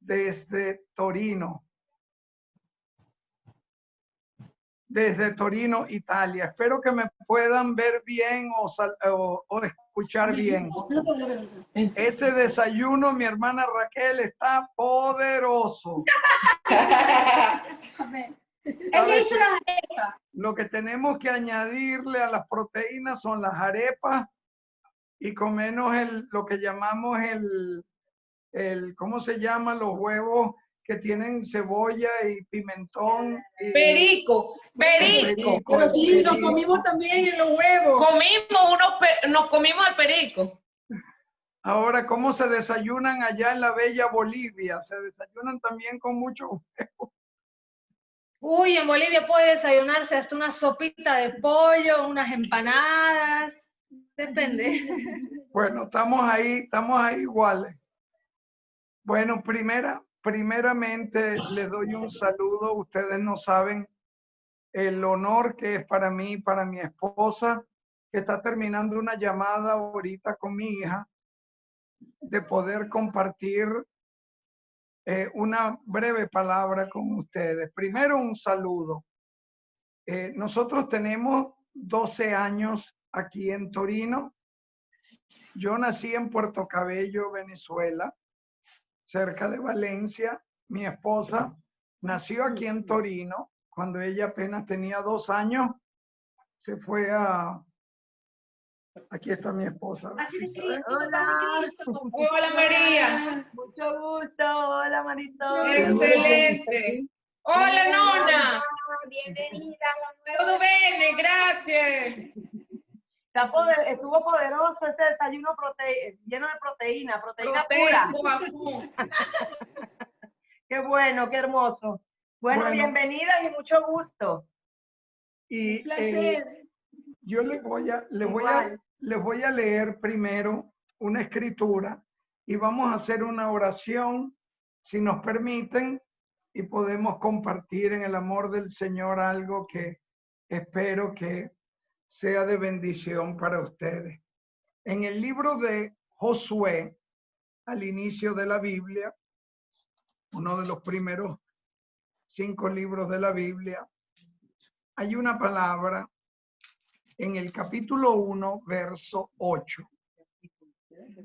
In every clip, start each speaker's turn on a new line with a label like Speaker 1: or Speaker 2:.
Speaker 1: desde Torino. Desde Torino, Italia. Espero que me puedan ver bien o escuchar bien. Ese desayuno, mi hermana Raquel, está poderoso.
Speaker 2: Ella hizo las arepas.
Speaker 1: Lo que tenemos que añadirle a las proteínas son las arepas y comernos lo que llamamos ¿cómo se llama? Los huevos que tienen cebolla y pimentón. Y
Speaker 3: Perico.
Speaker 2: Pero sí, nos comimos también en los huevos.
Speaker 3: Nos comimos el perico.
Speaker 1: Ahora, ¿cómo se desayunan allá en la bella Bolivia? ¿Se desayunan también con mucho huevo?
Speaker 4: Uy, en Bolivia puede desayunarse hasta una sopita de pollo, unas empanadas, depende.
Speaker 1: Bueno, estamos ahí iguales. Bueno, primeramente les doy un saludo. Ustedes no saben el honor que es para mí, para mi esposa, que está terminando una llamada ahorita con mi hija, de poder compartir una breve palabra con ustedes. Primero, un saludo. Nosotros tenemos 12 años aquí en Torino. Yo nací en Puerto Cabello, Venezuela, cerca de Valencia. Mi esposa nació aquí en Torino. Cuando ella apenas tenía 2 años, se fue a... Aquí está mi esposa.
Speaker 3: Hola María.
Speaker 2: Mucho gusto. Hola Marisol.
Speaker 3: Excelente. Hola Nona.
Speaker 2: Bienvenida a la nueva.
Speaker 3: Todo bene, gracias.
Speaker 2: Estuvo poderoso ese desayuno lleno de proteína pura. Qué bueno, qué hermoso. Bueno, bienvenidas y mucho gusto.
Speaker 1: Y
Speaker 2: un placer.
Speaker 1: Yo les voy a leer primero una escritura y vamos a hacer una oración, si nos permiten, y podemos compartir en el amor del Señor algo que espero que sea de bendición para ustedes. En el libro de Josué, al inicio de la Biblia, uno de los primeros 5 libros de la Biblia, hay una palabra en el capítulo 1, verso 8.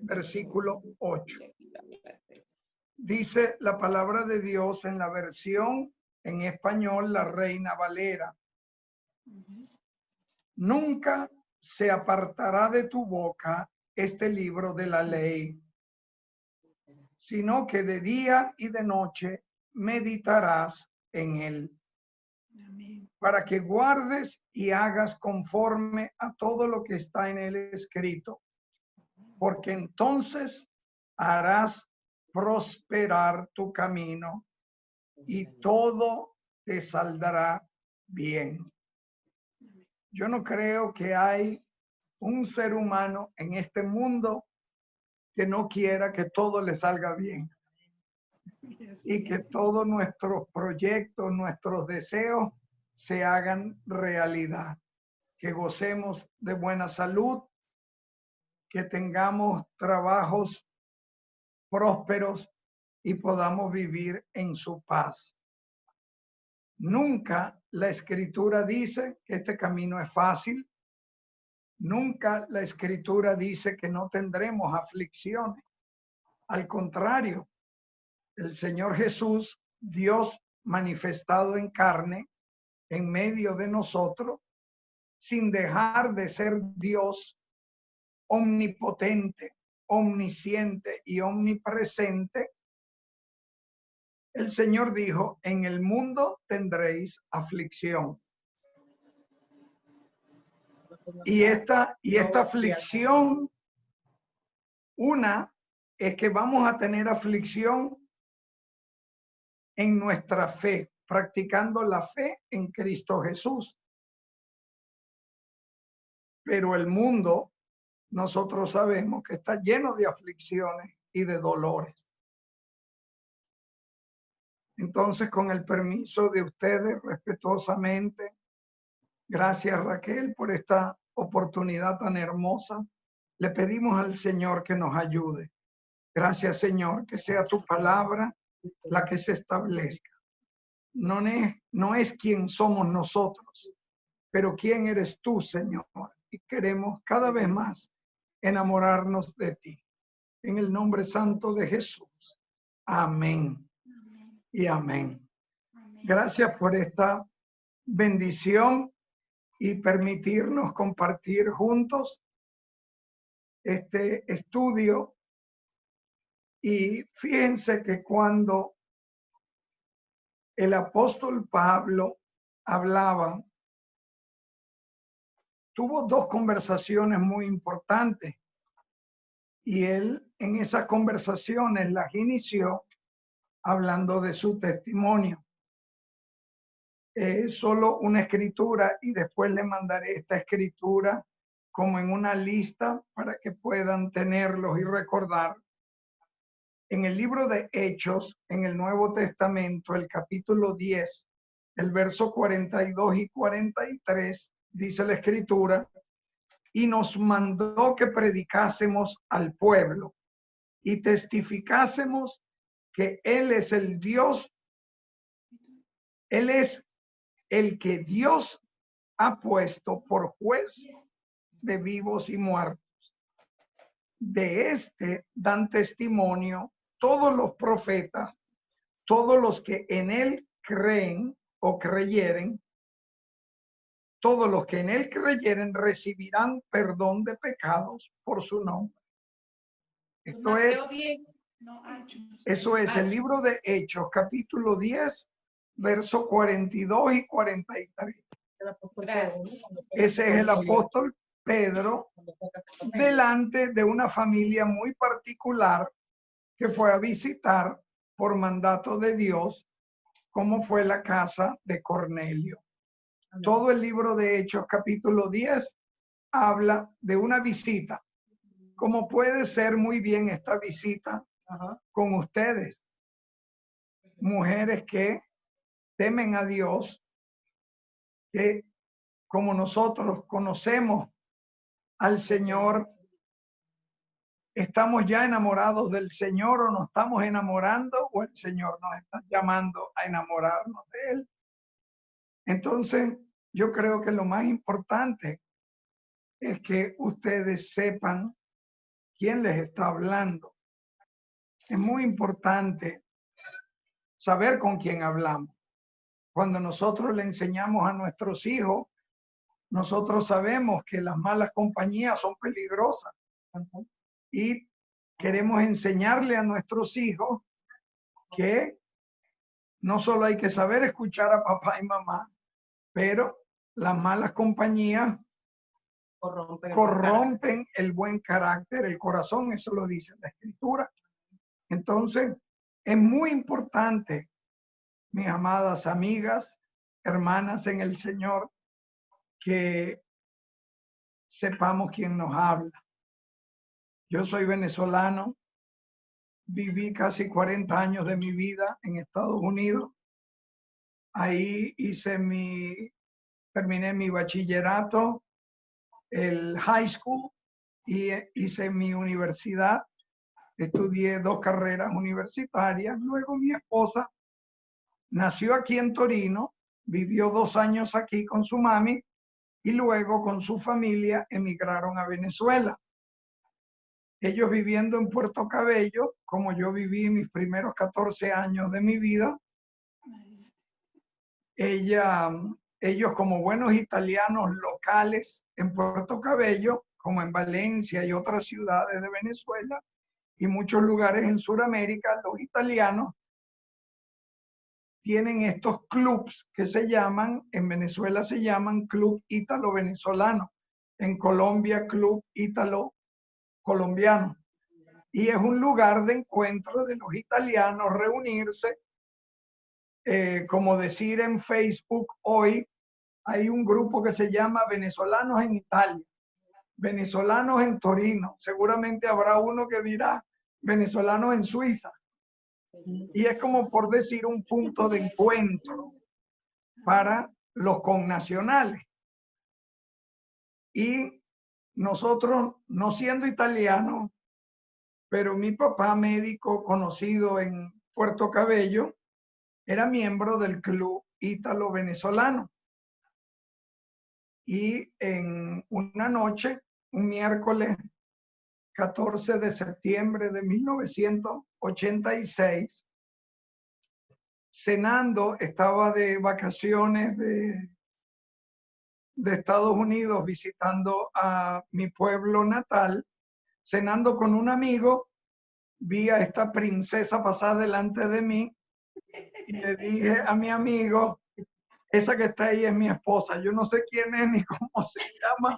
Speaker 1: Versículo 8. Dice la palabra de Dios en la versión en español, la Reina Valera. Nunca se apartará de tu boca este libro de la ley, sino que de día y de noche meditarás en él, para que guardes y hagas conforme a todo lo que está en él escrito, porque entonces harás prosperar tu camino y todo te saldrá bien. Yo no creo que hay un ser humano en este mundo que no quiera que todo le salga bien y que todos nuestros proyectos, nuestros deseos se hagan realidad, que gocemos de buena salud, que tengamos trabajos prósperos y podamos vivir en su paz. Nunca la Escritura dice que este camino es fácil. Nunca la Escritura dice que no tendremos aflicciones. Al contrario, el Señor Jesús, Dios manifestado en carne, en medio de nosotros, sin dejar de ser Dios omnipotente, omnisciente y omnipresente, el Señor dijo, en el mundo tendréis aflicción. Y esta aflicción, una, es que vamos a tener aflicción en nuestra fe, practicando la fe en Cristo Jesús. Pero el mundo, nosotros sabemos que está lleno de aflicciones y de dolores. Entonces, con el permiso de ustedes, respetuosamente, gracias Raquel por esta oportunidad tan hermosa. Le pedimos al Señor que nos ayude. Gracias Señor, que sea tu palabra la que se establezca. No es quién somos nosotros, pero quién eres tú, Señor. Y queremos cada vez más enamorarnos de ti. En el nombre santo de Jesús. Amén. Y amén. Gracias por esta bendición y permitirnos compartir juntos este estudio. Y fíjense que cuando el apóstol Pablo hablaba, tuvo dos conversaciones muy importantes y él en esas conversaciones las inició hablando de su testimonio. Es solo una escritura y después le mandaré esta escritura como en una lista para que puedan tenerlos y recordar. En el libro de Hechos, en el Nuevo Testamento, el capítulo 10, el verso 42 y 43, dice la escritura, y nos mandó que predicásemos al pueblo y testificásemos que Él es el Dios, Él es el que Dios ha puesto por juez de vivos y muertos. De este dan testimonio todos los profetas, todos los que en él creen o creyeren, todos los que en él creyeren recibirán perdón de pecados por su nombre. Eso es el libro de Hechos, capítulo 10, verso 42 y 43. Ese es el apóstol Pedro delante de una familia muy particular que fue a visitar por mandato de Dios, como fue la casa de Cornelio. Todo el libro de Hechos, capítulo 10, habla de una visita, como puede ser muy bien esta visita con ustedes, mujeres que temen a Dios, que como nosotros conocemos al Señor, ¿estamos ya enamorados del Señor o nos estamos enamorando o el Señor nos está llamando a enamorarnos de Él? Entonces, yo creo que lo más importante es que ustedes sepan quién les está hablando. Es muy importante saber con quién hablamos. Cuando nosotros le enseñamos a nuestros hijos, nosotros sabemos que las malas compañías son peligrosas. Y queremos enseñarle a nuestros hijos que no solo hay que saber escuchar a papá y mamá, pero las malas compañías corrompen el buen carácter, el corazón, eso lo dice la escritura. Entonces, es muy importante, mis amadas amigas, hermanas en el Señor, que sepamos quién nos habla. Yo soy venezolano, viví casi 40 años de mi vida en Estados Unidos. Ahí terminé mi bachillerato, el high school, y hice mi universidad. Estudié 2 carreras universitarias. Luego mi esposa nació aquí en Torino, vivió 2 años aquí con su mami y luego con su familia emigraron a Venezuela. Ellos viviendo en Puerto Cabello, como yo viví mis primeros 14 años de mi vida, ellos como buenos italianos locales en Puerto Cabello, como en Valencia y otras ciudades de Venezuela y muchos lugares en Sudamérica, los italianos tienen estos clubs que se llaman, en Venezuela se llaman Club Ítalo-Venezolano, en Colombia Club Ítalo-Colombiano. Y es un lugar de encuentro de los italianos reunirse, como decir en Facebook hoy, hay un grupo que se llama Venezolanos en Italia, Venezolanos en Torino, seguramente habrá uno que dirá Venezolanos en Suiza. Y es como por decir un punto de encuentro para los connacionales. Y nosotros, no siendo italianos, pero mi papá médico conocido en Puerto Cabello, era miembro del Club Ítalo-Venezolano. Y en una noche, un miércoles 14 de septiembre de 1986, cenando, estaba de vacaciones de Estados Unidos visitando a mi pueblo natal, cenando con un amigo, vi a esta princesa pasar delante de mí y le dije a mi amigo, esa que está ahí es mi esposa, yo no sé quién es ni cómo se llama,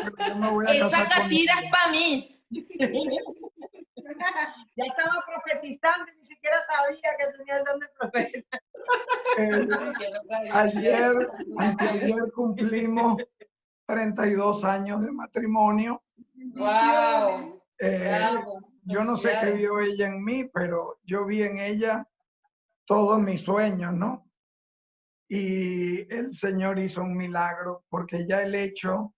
Speaker 1: pero yo me voy a
Speaker 3: Esa
Speaker 1: casar con
Speaker 3: catira
Speaker 1: ella.
Speaker 3: es para mí.
Speaker 2: Ya estaba profetizando y ni siquiera sabía que tenía el don de profeta.
Speaker 1: Anteayer cumplimos 32 años de matrimonio.
Speaker 3: Wow.
Speaker 1: Yo no sé qué vio ella en mí, pero yo vi en ella todos mis sueños, ¿no? Y el Señor hizo un milagro, porque ya el hecho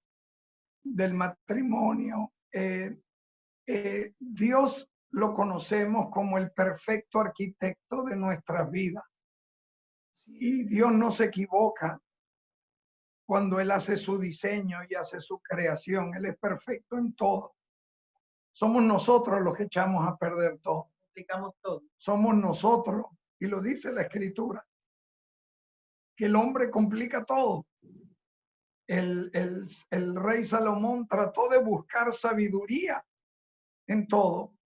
Speaker 1: del matrimonio, Dios lo conocemos como el perfecto arquitecto de nuestras vidas. Y Dios no se equivoca cuando Él hace su diseño y hace su creación. Él es perfecto en todo. Somos nosotros los que echamos a perder todo.
Speaker 2: Explicamos todo.
Speaker 1: Somos nosotros, y lo dice la Escritura, que el hombre complica todo. El rey Salomón trató de buscar sabiduría en todo.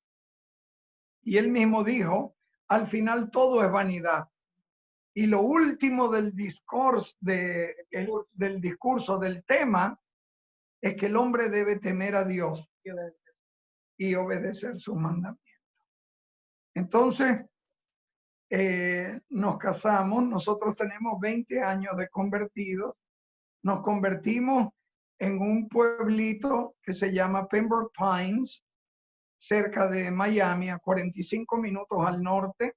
Speaker 1: Y él mismo dijo, al final todo es vanidad. Y lo último del discurso, del tema, es que el hombre debe temer a Dios y obedecer sus mandamientos. Entonces, nos casamos, nosotros tenemos 20 años de convertidos, nos convertimos en un pueblito que se llama Pembroke Pines, cerca de Miami, a 45 minutos al norte,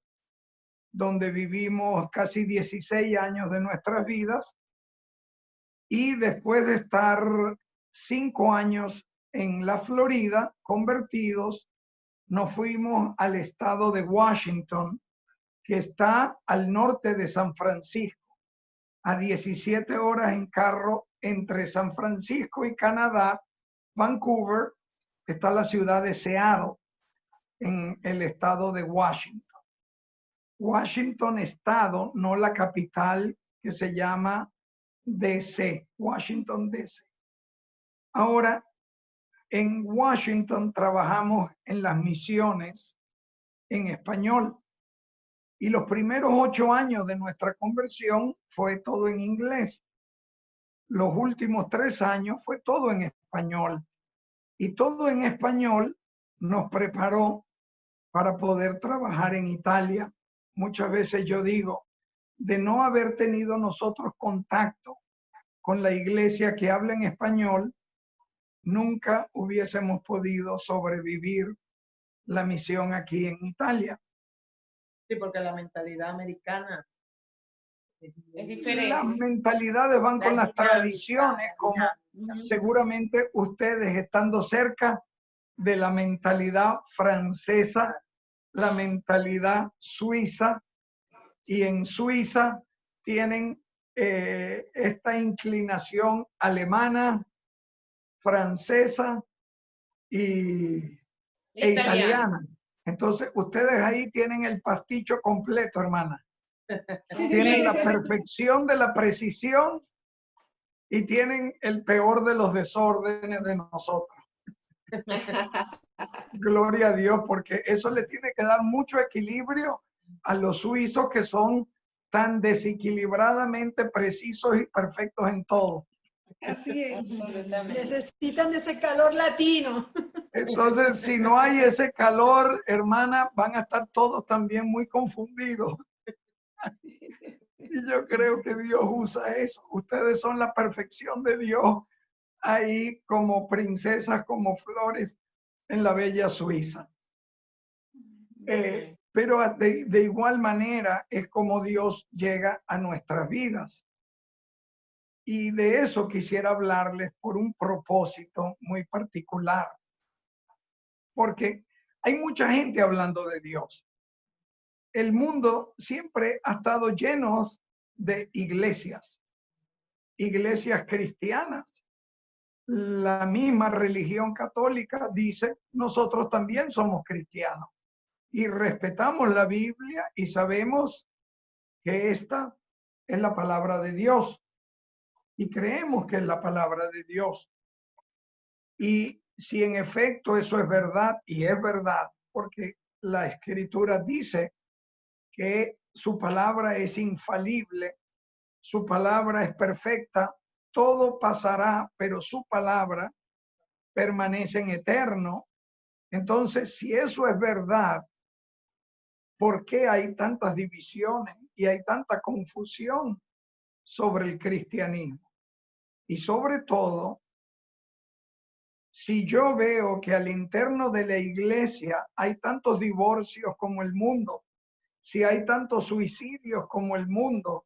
Speaker 1: donde vivimos casi 16 años de nuestras vidas. Y después de estar 5 años en la Florida, convertidos, nos fuimos al estado de Washington, que está al norte de San Francisco, a 17 horas en carro entre San Francisco y Canadá. Vancouver, está la ciudad de Seattle, en el estado de Washington. Washington estado, no la capital, que se llama DC, Washington DC. Ahora, en Washington trabajamos en las misiones en español. Y los primeros 8 años de nuestra conversión fue todo en inglés. Los últimos 3 años fue todo en español. Y todo en español nos preparó para poder trabajar en Italia. Muchas veces yo digo, de no haber tenido nosotros contacto con la iglesia que habla en español, nunca hubiésemos podido sobrevivir la misión aquí en Italia.
Speaker 2: Sí, porque la mentalidad americana
Speaker 3: Es diferente.
Speaker 1: Las mentalidades van con las tradiciones, como seguramente ustedes, estando cerca de la mentalidad francesa, la mentalidad suiza, y en Suiza tienen esta inclinación alemana, francesa e italiana. Entonces, ustedes ahí tienen el pasticho completo, hermana. Tienen la perfección de la precisión y tienen el peor de los desórdenes de nosotros. Gloria a Dios, porque eso le tiene que dar mucho equilibrio a los suizos, que son tan desequilibradamente precisos y perfectos en todo.
Speaker 5: Así es.
Speaker 3: Absolutamente.
Speaker 5: Necesitan de ese calor latino.
Speaker 1: Entonces, si no hay ese calor, hermana, van a estar todos también muy confundidos. Y yo creo que Dios usa eso. Ustedes son la perfección de Dios ahí, como princesas, como flores en la bella Suiza. Pero de igual manera es como Dios llega a nuestras vidas. Y de eso quisiera hablarles por un propósito muy particular. Porque hay mucha gente hablando de Dios. el mundo siempre ha estado lleno de iglesias cristianas. La misma religión católica dice, nosotros también somos cristianos y respetamos la Biblia y sabemos que esta es la palabra de Dios y creemos que es la palabra de Dios. Y si en efecto eso es verdad, y es verdad, porque la Escritura dice que su palabra es infalible, su palabra es perfecta, todo pasará, pero su palabra permanece en eterno. Entonces, si eso es verdad, ¿por qué hay tantas divisiones y hay tanta confusión sobre el cristianismo? Y sobre todo, si yo veo que al interno de la iglesia hay tantos divorcios como el mundo, si hay tantos suicidios como el mundo,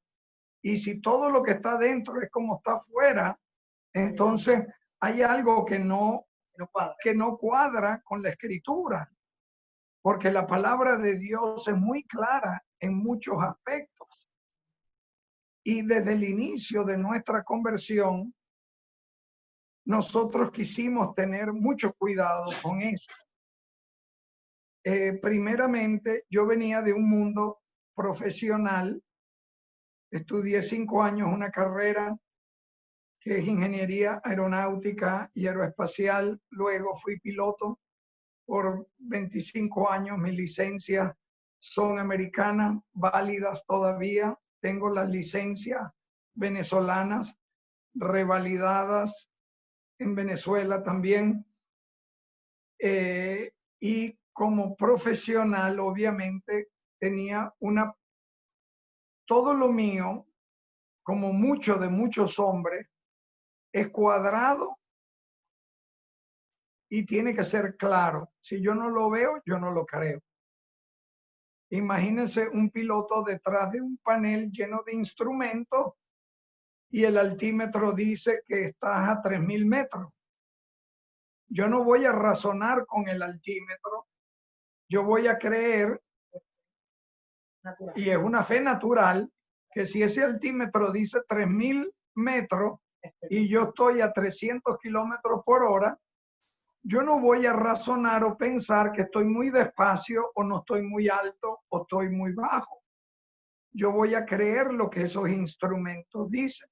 Speaker 1: y si todo lo que está dentro es como está afuera, entonces hay algo que no cuadra con la Escritura, porque la palabra de Dios es muy clara en muchos aspectos. Y desde el inicio de nuestra conversión, nosotros quisimos tener mucho cuidado con eso. Primeramente, yo venía de un mundo profesional, estudié 5 años una carrera que es ingeniería aeronáutica y aeroespacial, luego fui piloto por 25 años, mis licencias son americanas, válidas todavía, tengo las licencias venezolanas revalidadas en Venezuela también, y como profesional obviamente tenía todo lo mío, como mucho de muchos hombres, es cuadrado y tiene que ser claro. Si yo no lo veo, yo no lo creo. Imagínense un piloto detrás de un panel lleno de instrumentos y el altímetro dice que estás a 3.000 metros. Yo no voy a razonar con el altímetro, yo voy a creer, y es una fe natural, que si ese altímetro dice 3.000 metros y yo estoy a 300 kilómetros por hora, yo no voy a razonar o pensar que estoy muy despacio o no estoy muy alto o estoy muy bajo. Yo voy a creer lo que esos instrumentos dicen.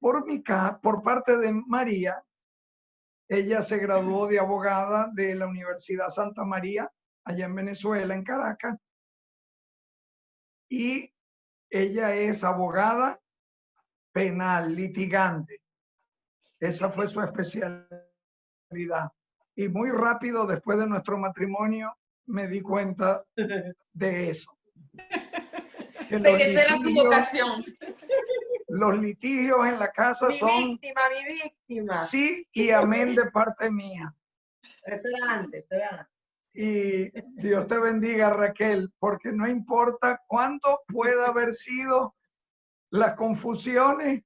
Speaker 1: Por parte de María, ella se graduó de abogada de la Universidad Santa María, allá en Venezuela, en Caracas, y ella es abogada penal, litigante. Esa fue su especialidad. Y muy rápido, después de nuestro matrimonio, me di cuenta de eso. Que
Speaker 3: de que esa era su vocación.
Speaker 1: Los litigios en la casa son
Speaker 2: mi víctima.
Speaker 1: Sí y amén de parte mía.
Speaker 2: Eso era antes, eso era antes.
Speaker 1: Y Dios te bendiga, Raquel, porque no importa cuánto pueda haber sido las confusiones,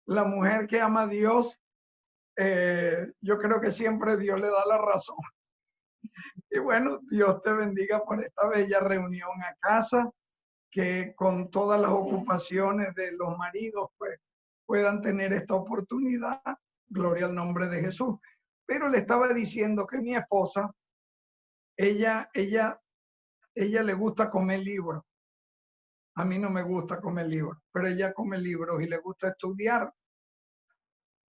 Speaker 1: la mujer que ama a Dios, yo creo que siempre Dios le da la razón. Y bueno, Dios te bendiga por esta bella reunión a casa, que con todas las ocupaciones de los maridos, pues puedan tener esta oportunidad. Gloria al nombre de Jesús. Pero le estaba diciendo que mi esposa, ella le gusta comer libros. A mí no me gusta comer libros, pero ella come libros y le gusta estudiar.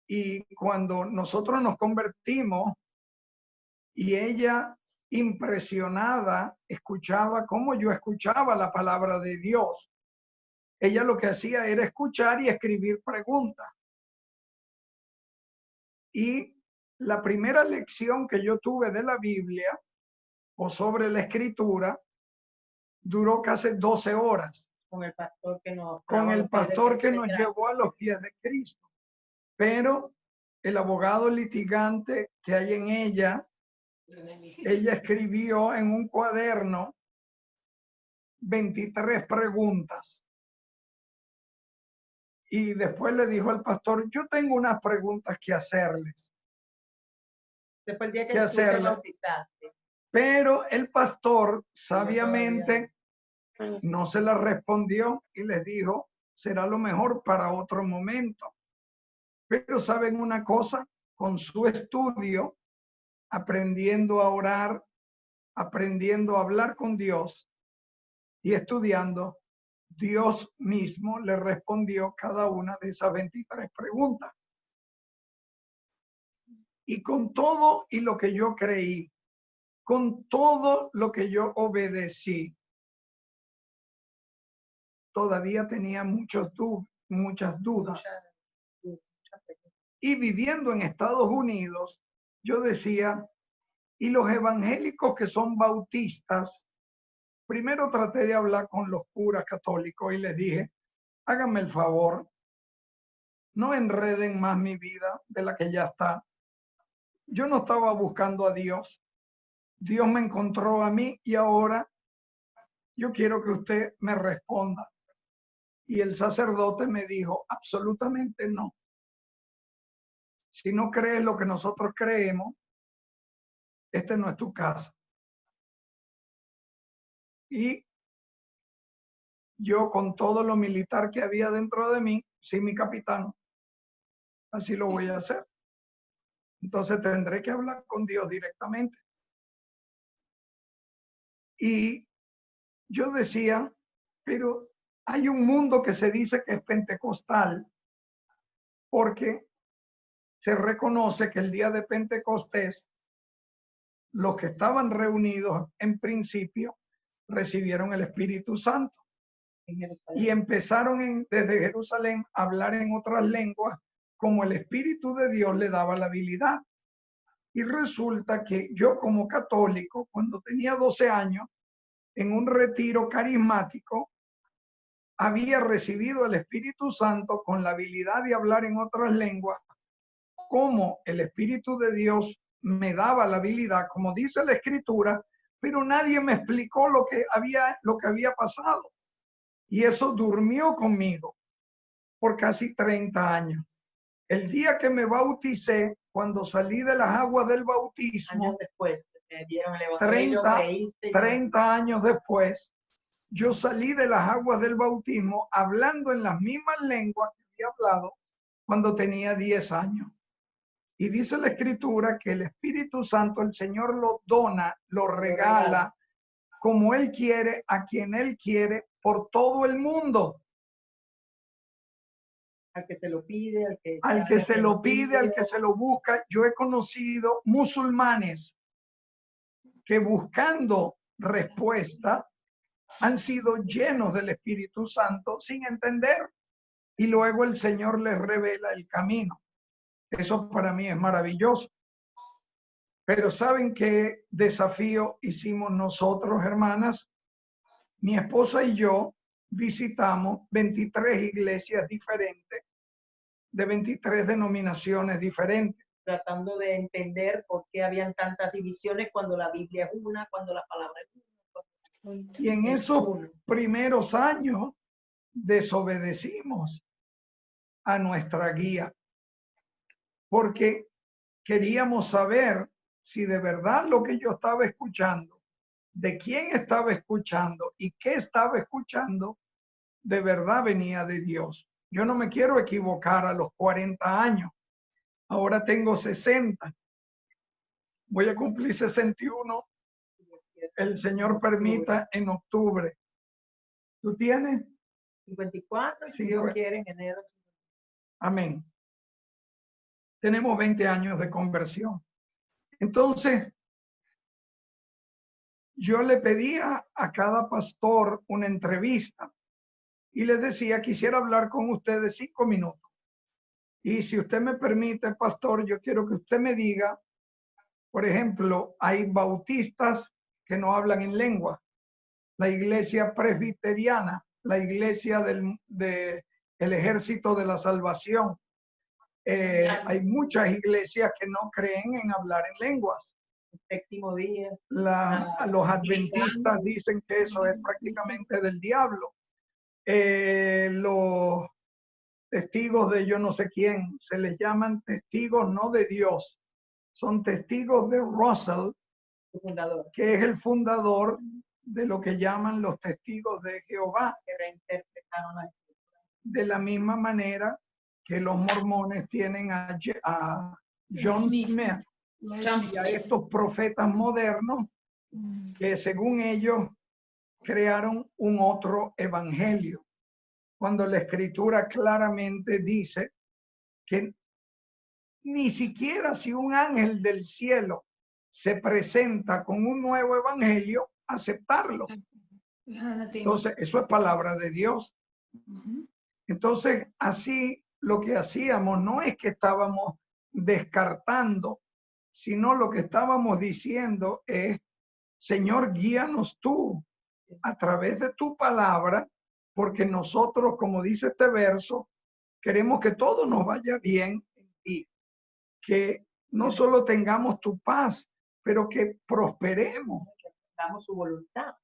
Speaker 1: Y cuando nosotros nos convertimos y ella, impresionada, escuchaba cómo yo escuchaba la palabra de Dios, ella lo que hacía era escuchar y escribir preguntas. Y la primera lección que yo tuve de la Biblia o sobre la Escritura duró casi 12 horas.
Speaker 2: Con el pastor
Speaker 1: que nos llevó a los pies de Cristo. Pero el abogado litigante que hay en ella escribió en un cuaderno 23 preguntas. Y después le dijo al pastor, yo tengo unas preguntas que hacerles.
Speaker 2: Después el día que tú te bautizaste.
Speaker 1: Pero el pastor sabiamente no se la respondió y les dijo, será lo mejor para otro momento. Pero ¿saben una cosa? Con su estudio, aprendiendo a orar, aprendiendo a hablar con Dios y estudiando, Dios mismo le respondió cada una de esas 23 preguntas. Y con todo y lo que yo creí, con todo lo que yo obedecí, todavía tenía muchas dudas. Y viviendo en Estados Unidos, yo decía, y los evangélicos que son bautistas, primero traté de hablar con los curas católicos y les dije, háganme el favor, no enreden más mi vida de la que ya está. Yo no estaba buscando a Dios. Dios me encontró a mí y ahora yo quiero que usted me responda. Y el sacerdote me dijo, absolutamente no. Si no crees lo que nosotros creemos, este no es tu casa. Y yo con todo lo militar que había dentro de mí, sí, mi capitán, así lo voy a hacer. Entonces tendré que hablar con Dios directamente. Y yo decía, pero hay un mundo que se dice que es pentecostal, porque se reconoce que el día de Pentecostés, los que estaban reunidos en principio recibieron el Espíritu Santo y empezaron desde Jerusalén a hablar en otras lenguas como el Espíritu de Dios le daba la habilidad. Y resulta que yo como católico, cuando tenía 12 años, en un retiro carismático, había recibido el Espíritu Santo con la habilidad de hablar en otras lenguas, como el Espíritu de Dios me daba la habilidad, como dice la Escritura, pero nadie me explicó lo que había pasado. Y eso durmió conmigo por casi 30 años. El día que me bauticé, cuando salí de las aguas del bautismo,
Speaker 2: años después, te dieron el evangelio,
Speaker 1: 30 años después, yo salí de las aguas del bautismo hablando en las mismas lenguas que había hablado cuando tenía 10 años. Y dice la Escritura que el Espíritu Santo, el Señor lo dona, lo regala, como Él quiere, a quien Él quiere, por todo el mundo.
Speaker 2: Al que se lo pide,
Speaker 1: al que se lo pide, al que se lo busca. Yo he conocido musulmanes que buscando respuesta han sido llenos del Espíritu Santo sin entender. Y luego el Señor les revela el camino. Eso para mí es maravilloso. Pero ¿saben qué desafío hicimos nosotros, hermanas? Mi esposa y yo visitamos 23 iglesias diferentes, de 23 denominaciones diferentes.
Speaker 2: Tratando de entender por qué habían tantas divisiones cuando la Biblia es una, cuando la palabra es una.
Speaker 1: Y en esos primeros años desobedecimos a nuestra guía, porque queríamos saber si de verdad lo que yo estaba escuchando, de quién estaba escuchando y qué estaba escuchando, de verdad venía de Dios. Yo no me quiero equivocar a los 40 años. Ahora tengo 60. Voy a cumplir 61. El Señor permita en octubre. ¿Tú tienes?
Speaker 2: 54, si Dios quiere, en enero.
Speaker 1: Amén. Tenemos 20 años de conversión. Entonces, yo le pedía a cada pastor una entrevista y les decía, quisiera hablar con ustedes 5 minutos. Y si usted me permite, pastor, yo quiero que usted me diga, por ejemplo, hay bautistas que no hablan en lengua, la iglesia presbiteriana, la iglesia del Ejército de la Salvación. Hay muchas iglesias que no creen en hablar en lenguas.
Speaker 2: El séptimo día.
Speaker 1: Los adventistas dicen que eso es prácticamente del diablo. Los testigos de yo no sé quién, se les llaman testigos no de Dios, son testigos de Russell,
Speaker 2: su fundador,
Speaker 1: que es el fundador de lo que llaman los testigos de Jehová,
Speaker 2: que reinterpretaron la
Speaker 1: de la misma manera que los mormones tienen a John
Speaker 5: Smith.
Speaker 1: Smith
Speaker 5: John
Speaker 1: y a estos profetas modernos que según ellos crearon un otro evangelio, cuando la escritura claramente dice que ni siquiera si un ángel del cielo se presenta con un nuevo evangelio, aceptarlo. Entonces, eso es palabra de Dios. Entonces, así lo que hacíamos no es que estábamos descartando, sino lo que estábamos diciendo es, Señor, guíanos tú a través de tu palabra, porque nosotros, como dice este verso, queremos que todo nos vaya bien en ti, que no solo tengamos tu paz, pero que prosperemos.
Speaker 2: damos su voluntad.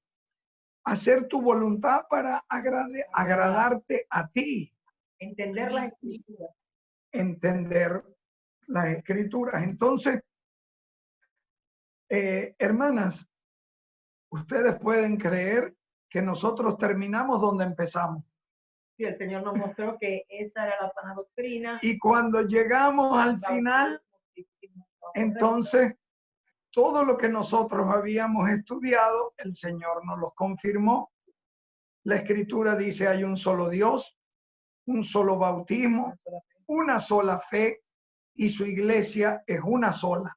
Speaker 1: Hacer tu voluntad para agradarte a ti.
Speaker 2: Entender la escritura.
Speaker 1: Entender las escrituras. Entonces, hermanas, ustedes pueden creer que nosotros terminamos donde empezamos.
Speaker 2: Sí, el Señor nos mostró que esa era la sana doctrina.
Speaker 1: Y cuando llegamos al final, entonces, todo lo que nosotros habíamos estudiado, el Señor nos lo confirmó. La Escritura dice, hay un solo Dios, un solo bautismo, una sola fe, y su iglesia es una sola.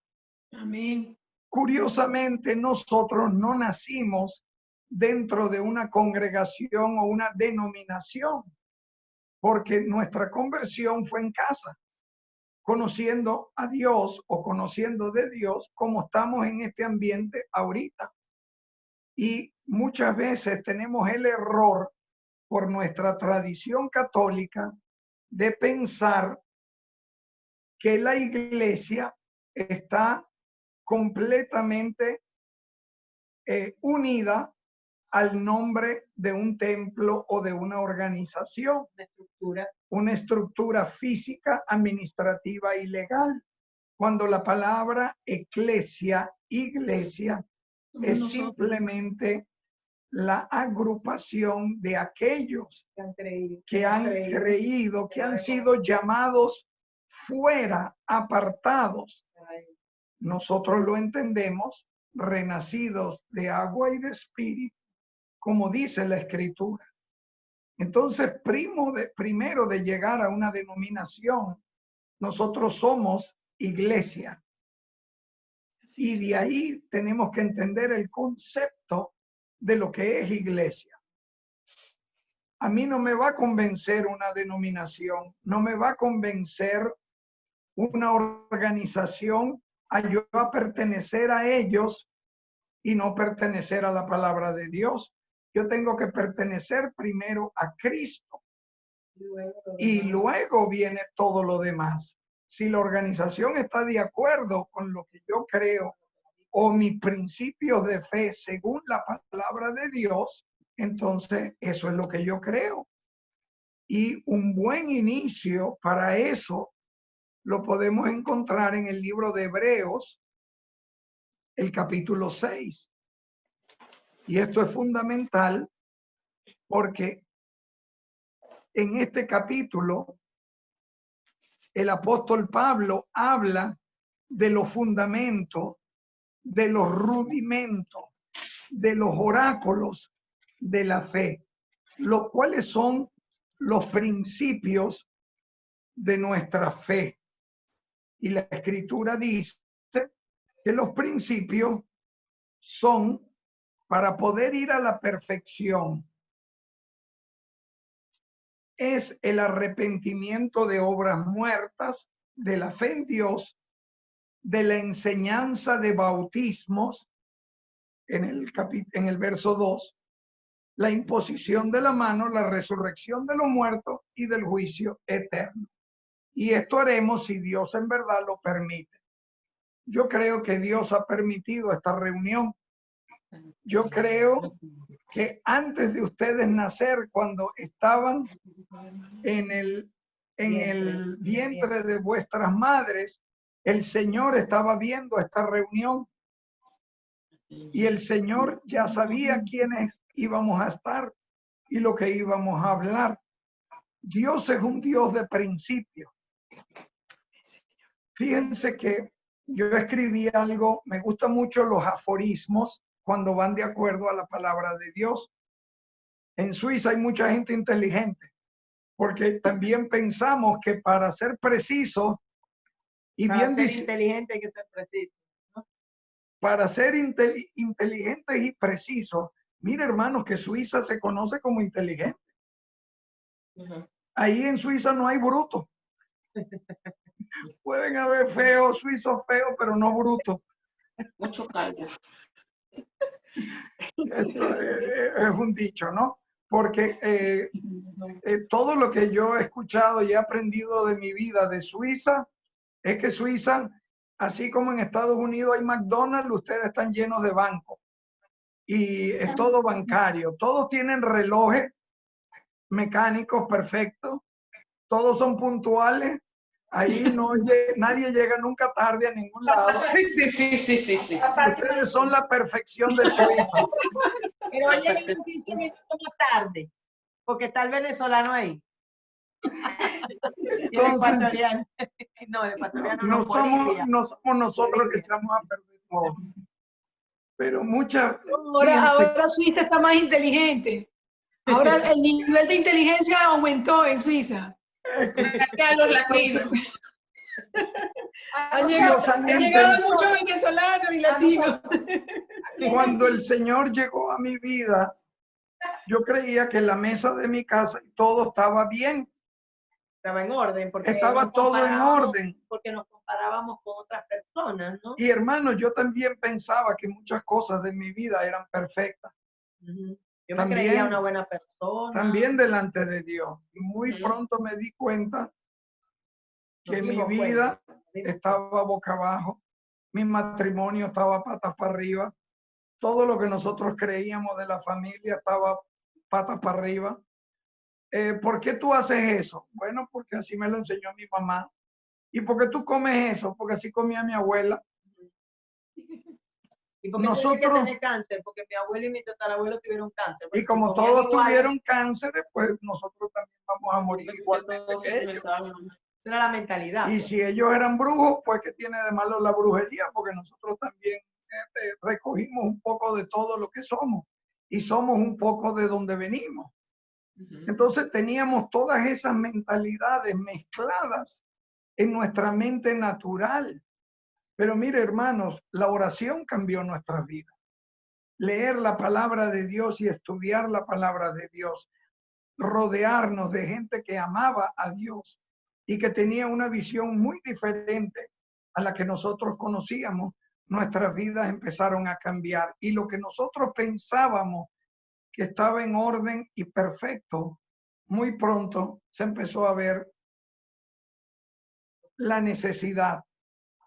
Speaker 5: Amén.
Speaker 1: Curiosamente, nosotros no nacimos dentro de una congregación o una denominación, porque nuestra conversión fue en casa, conociendo a Dios o conociendo de Dios como estamos en este ambiente ahorita. Y muchas veces tenemos el error por nuestra tradición católica de pensar que la iglesia está completamente unida al nombre de un templo o de una organización, una estructura física, administrativa y legal. Cuando la palabra eclesia, iglesia, es simplemente la agrupación de aquellos que han creído, que han sido llamados fuera, apartados. Nosotros lo entendemos, renacidos de agua y de espíritu, como dice la Escritura. Entonces, primero de llegar a una denominación, nosotros somos iglesia. Y de ahí tenemos que entender el concepto de lo que es iglesia. A mí no me va a convencer una denominación, no me va a convencer una organización a yo a pertenecer a ellos y no pertenecer a la palabra de Dios. Yo tengo que pertenecer primero a Cristo y luego viene todo lo demás. Si la organización está de acuerdo con lo que yo creo o mis principios de fe según la palabra de Dios, entonces eso es lo que yo creo. Y un buen inicio para eso lo podemos encontrar en el libro de Hebreos, el capítulo 6. Y esto es fundamental porque en este capítulo el apóstol Pablo habla de los fundamentos, de los rudimentos, de los oráculos de la fe, los cuales son los principios de nuestra fe. Y la Escritura dice que los principios son para poder ir a la perfección. Es el arrepentimiento de obras muertas, de la fe en Dios, de la enseñanza de bautismos, en el verso 2, la imposición de la mano, la resurrección de los muertos y del juicio eterno. Y esto haremos si Dios en verdad lo permite. Yo creo que Dios ha permitido esta reunión. Yo creo que antes de ustedes nacer, cuando estaban en el vientre de vuestras madres, el Señor estaba viendo esta reunión. Y el Señor ya sabía quiénes íbamos a estar y lo que íbamos a hablar. Dios es un Dios de principio. Fíjense que yo escribí algo, me gustan mucho los aforismos cuando van de acuerdo a la palabra de Dios. En Suiza hay mucha gente inteligente, porque también pensamos que para ser preciso y
Speaker 2: Para
Speaker 1: bien
Speaker 2: ser
Speaker 1: dice,
Speaker 2: inteligente hay que ser preciso.
Speaker 1: para ser inteligentes y precisos, mire hermanos que Suiza se conoce como inteligente.
Speaker 3: Ujú.
Speaker 1: Ahí en Suiza no hay brutos. Pueden haber feos, suizos feos, pero no brutos.
Speaker 3: Mucho caldo.
Speaker 1: Esto es un dicho, ¿no? Porque todo lo que yo he escuchado y he aprendido de mi vida de Suiza es que Suiza, así como en Estados Unidos hay McDonald's, ustedes están llenos de bancos y es todo bancario. Todos tienen relojes mecánicos perfectos, todos son puntuales. Ahí nadie llega nunca tarde a ningún lado.
Speaker 3: Sí, sí, sí, sí, sí, sí.
Speaker 1: Ustedes son la perfección de Suiza.
Speaker 2: Pero llegan 15 minutos más tarde, porque está el venezolano ahí. Y el
Speaker 1: Entonces,
Speaker 2: ecuatoriano. No, el ecuatoriano no,
Speaker 1: no somos
Speaker 2: Bolivia.
Speaker 1: nosotros que echamos a perder todo. Pero muchas,
Speaker 5: Ahora Suiza está más inteligente. Ahora el nivel de inteligencia aumentó en Suiza.
Speaker 3: Acá los latinos.
Speaker 5: Han llegado muchos venezolanos y latinos.
Speaker 1: cuando el Señor llegó a mi vida, yo creía que la mesa de mi casa y todo estaba bien.
Speaker 2: Estaba en orden. Porque
Speaker 1: Estaba
Speaker 2: nos
Speaker 1: todo en
Speaker 2: comparábamos-
Speaker 1: orden.
Speaker 2: Porque nos comparábamos con otras personas, ¿no?
Speaker 1: Y hermano, yo también pensaba que muchas cosas de mi vida eran perfectas.
Speaker 2: Ujú. Yo me
Speaker 1: También-
Speaker 2: creía una buena persona.
Speaker 1: También delante de Dios. Y muy
Speaker 3: Ujú.
Speaker 1: pronto me di cuenta que
Speaker 2: Nos
Speaker 1: mi
Speaker 2: dimos
Speaker 1: vida
Speaker 2: cuenta.
Speaker 1: estaba boca abajo, mi matrimonio estaba patas para arriba, todo lo que nosotros creíamos de la familia estaba patas para arriba. ¿Por qué tú haces eso? Bueno, porque así me lo enseñó mi mamá. ¿Y por qué tú comes eso? Porque así comía mi abuela.
Speaker 2: ¿Y por qué
Speaker 1: Nosotros-
Speaker 2: tenía que tener cáncer? Porque mi abuelo y mi tatarabuelo tuvieron cáncer.
Speaker 1: Y
Speaker 2: Bueno,
Speaker 1: como
Speaker 2: si comían
Speaker 1: todos
Speaker 2: igual,
Speaker 1: tuvieron cánceres, pues nosotros también vamos a morir
Speaker 3: Porque
Speaker 1: igualmente
Speaker 3: todos
Speaker 1: que
Speaker 3: se
Speaker 1: ellos.
Speaker 3: alimentaban.
Speaker 2: esa era la mentalidad.
Speaker 1: Y si ellos eran brujos, pues ¿qué tiene de malo la brujería? Porque nosotros también recogimos un poco de todo lo que somos y somos un poco de donde venimos.
Speaker 3: Ujú.
Speaker 1: Entonces teníamos todas esas mentalidades mezcladas en nuestra mente natural. Pero mire, hermanos, la oración cambió nuestras vidas. Leer la palabra de Dios y estudiar la palabra de Dios, rodearnos de gente que amaba a Dios y que tenía una visión muy diferente a la que nosotros conocíamos, nuestras vidas empezaron a cambiar. Y lo que nosotros pensábamos que estaba en orden y perfecto, muy pronto se empezó a ver la necesidad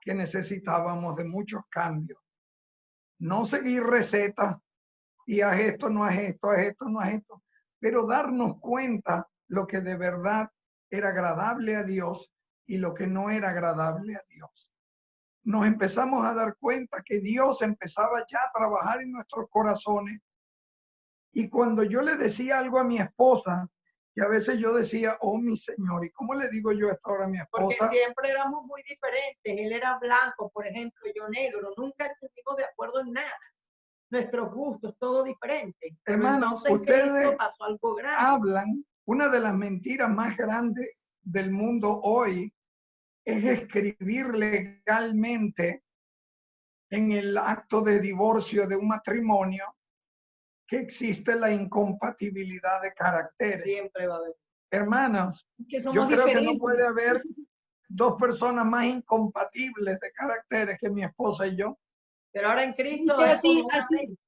Speaker 1: que necesitábamos de muchos cambios. No seguir recetas y haz esto, no haz esto, haz esto, no haz esto, pero darnos cuenta lo que de verdad era agradable a Dios y lo que no era agradable a Dios. Nos empezamos a dar cuenta que Dios empezaba ya a trabajar en nuestros corazones. Y cuando yo le decía algo a mi esposa, que a veces yo decía, oh mi Señor, ¿y cómo le digo yo esto ahora a mi
Speaker 2: Porque
Speaker 1: esposa?
Speaker 2: siempre éramos muy diferentes. Él era blanco, por ejemplo, yo negro. Nunca estuvimos de acuerdo en nada. Nuestros gustos, todo diferente. Pero
Speaker 1: Hermano,
Speaker 2: entonces en
Speaker 1: ustedes
Speaker 2: Cristo pasó algo grande.
Speaker 1: hablan, una de las mentiras más grandes del mundo hoy es escribir legalmente en el acto de divorcio de un matrimonio que existe la incompatibilidad de caracteres.
Speaker 2: Siempre va a haber.
Speaker 1: Hermanos,
Speaker 5: Que
Speaker 1: yo
Speaker 5: somos
Speaker 1: creo que no
Speaker 5: diferentes.
Speaker 1: puede haber dos personas más incompatibles de caracteres que mi esposa y yo.
Speaker 2: Pero ahora en Cristo
Speaker 5: Y
Speaker 2: es como una ley.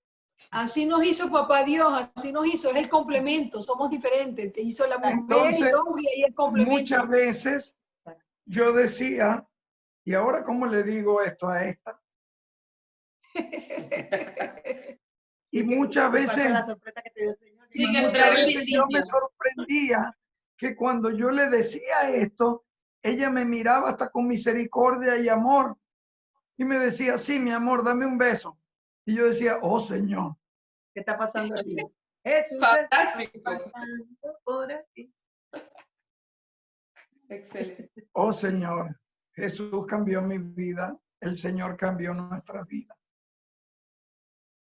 Speaker 5: así nos hizo papá Dios, así nos hizo, es el complemento, somos diferentes. Te hizo la mujer y
Speaker 1: Entonces,
Speaker 5: el hombre y el complemento.
Speaker 1: muchas veces yo decía, ¿y ahora cómo le digo esto a esta? Y muchas
Speaker 2: Parte de
Speaker 1: veces,
Speaker 2: la sorpresa que te dio el Señor.
Speaker 3: Sin
Speaker 1: muchas
Speaker 3: entrar en
Speaker 1: veces yo me
Speaker 3: litigio.
Speaker 1: sorprendía que cuando yo le decía esto, ella me miraba hasta con misericordia y amor y me decía, sí, mi amor, dame un beso. Y yo decía, oh Señor,
Speaker 2: ¿Qué está pasando aquí? Jesús
Speaker 3: Fantástico.
Speaker 2: está pasando por aquí.
Speaker 3: Excelente.
Speaker 1: oh Señor, Jesús cambió mi vida, el Señor cambió nuestra vida.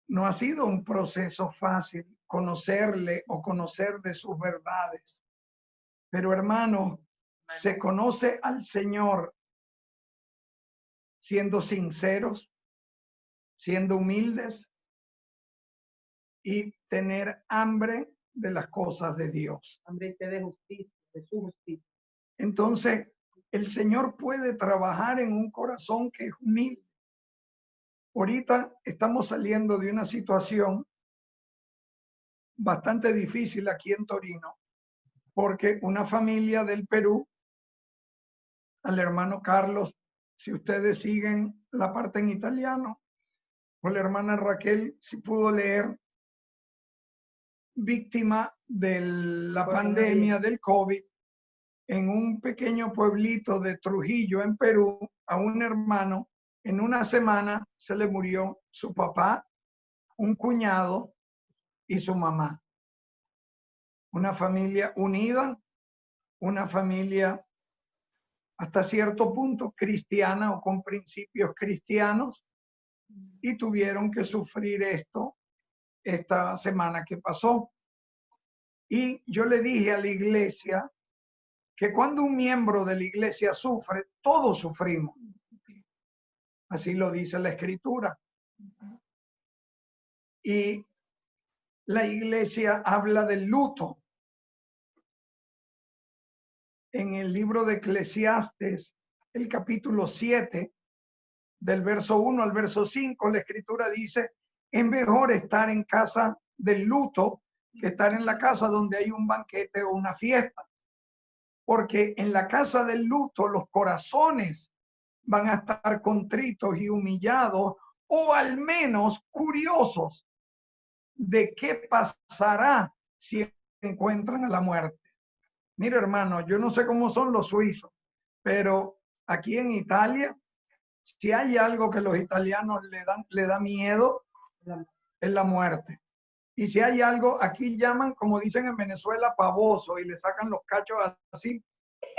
Speaker 1: No ha sido un proceso fácil conocerle o conocer de sus verdades. Pero hermano, se conoce al Señor siendo sinceros, siendo humildes y tener hambre de las cosas de Dios.
Speaker 2: Hambre y sed de justicia, de su justicia.
Speaker 1: Entonces, el Señor puede trabajar en un corazón que es humilde. Ahorita estamos saliendo de una situación bastante difícil aquí en Torino, porque una familia del Perú, al hermano Carlos, si ustedes siguen la parte en italiano, o la hermana Raquel, si pudo leer, víctima de la pandemia del COVID, en un pequeño pueblito de Trujillo, en Perú, a un hermano, en una semana se le murió su papá, un cuñado y su mamá. Una familia unida, una familia hasta cierto punto cristiana o con principios cristianos, y tuvieron que sufrir esto esta semana que pasó. Y yo le dije a la iglesia que cuando un miembro de la iglesia sufre, todos sufrimos. Así lo dice la Escritura. Y la iglesia habla del luto. En el libro de Eclesiastes, el capítulo 7, del verso 1 al verso 5, la Escritura dice, es mejor estar en casa del luto que estar en la casa donde hay un banquete o una fiesta. Porque en la casa del luto los corazones van a estar contritos y humillados, o al menos curiosos de qué pasará si encuentran a la muerte. Mira, hermano, yo no sé cómo son los suizos, pero aquí en Italia, si hay algo que los italianos le da miedo, es la muerte. Y si hay algo, aquí llaman, como dicen en Venezuela, pavoso, y le sacan los cachos así.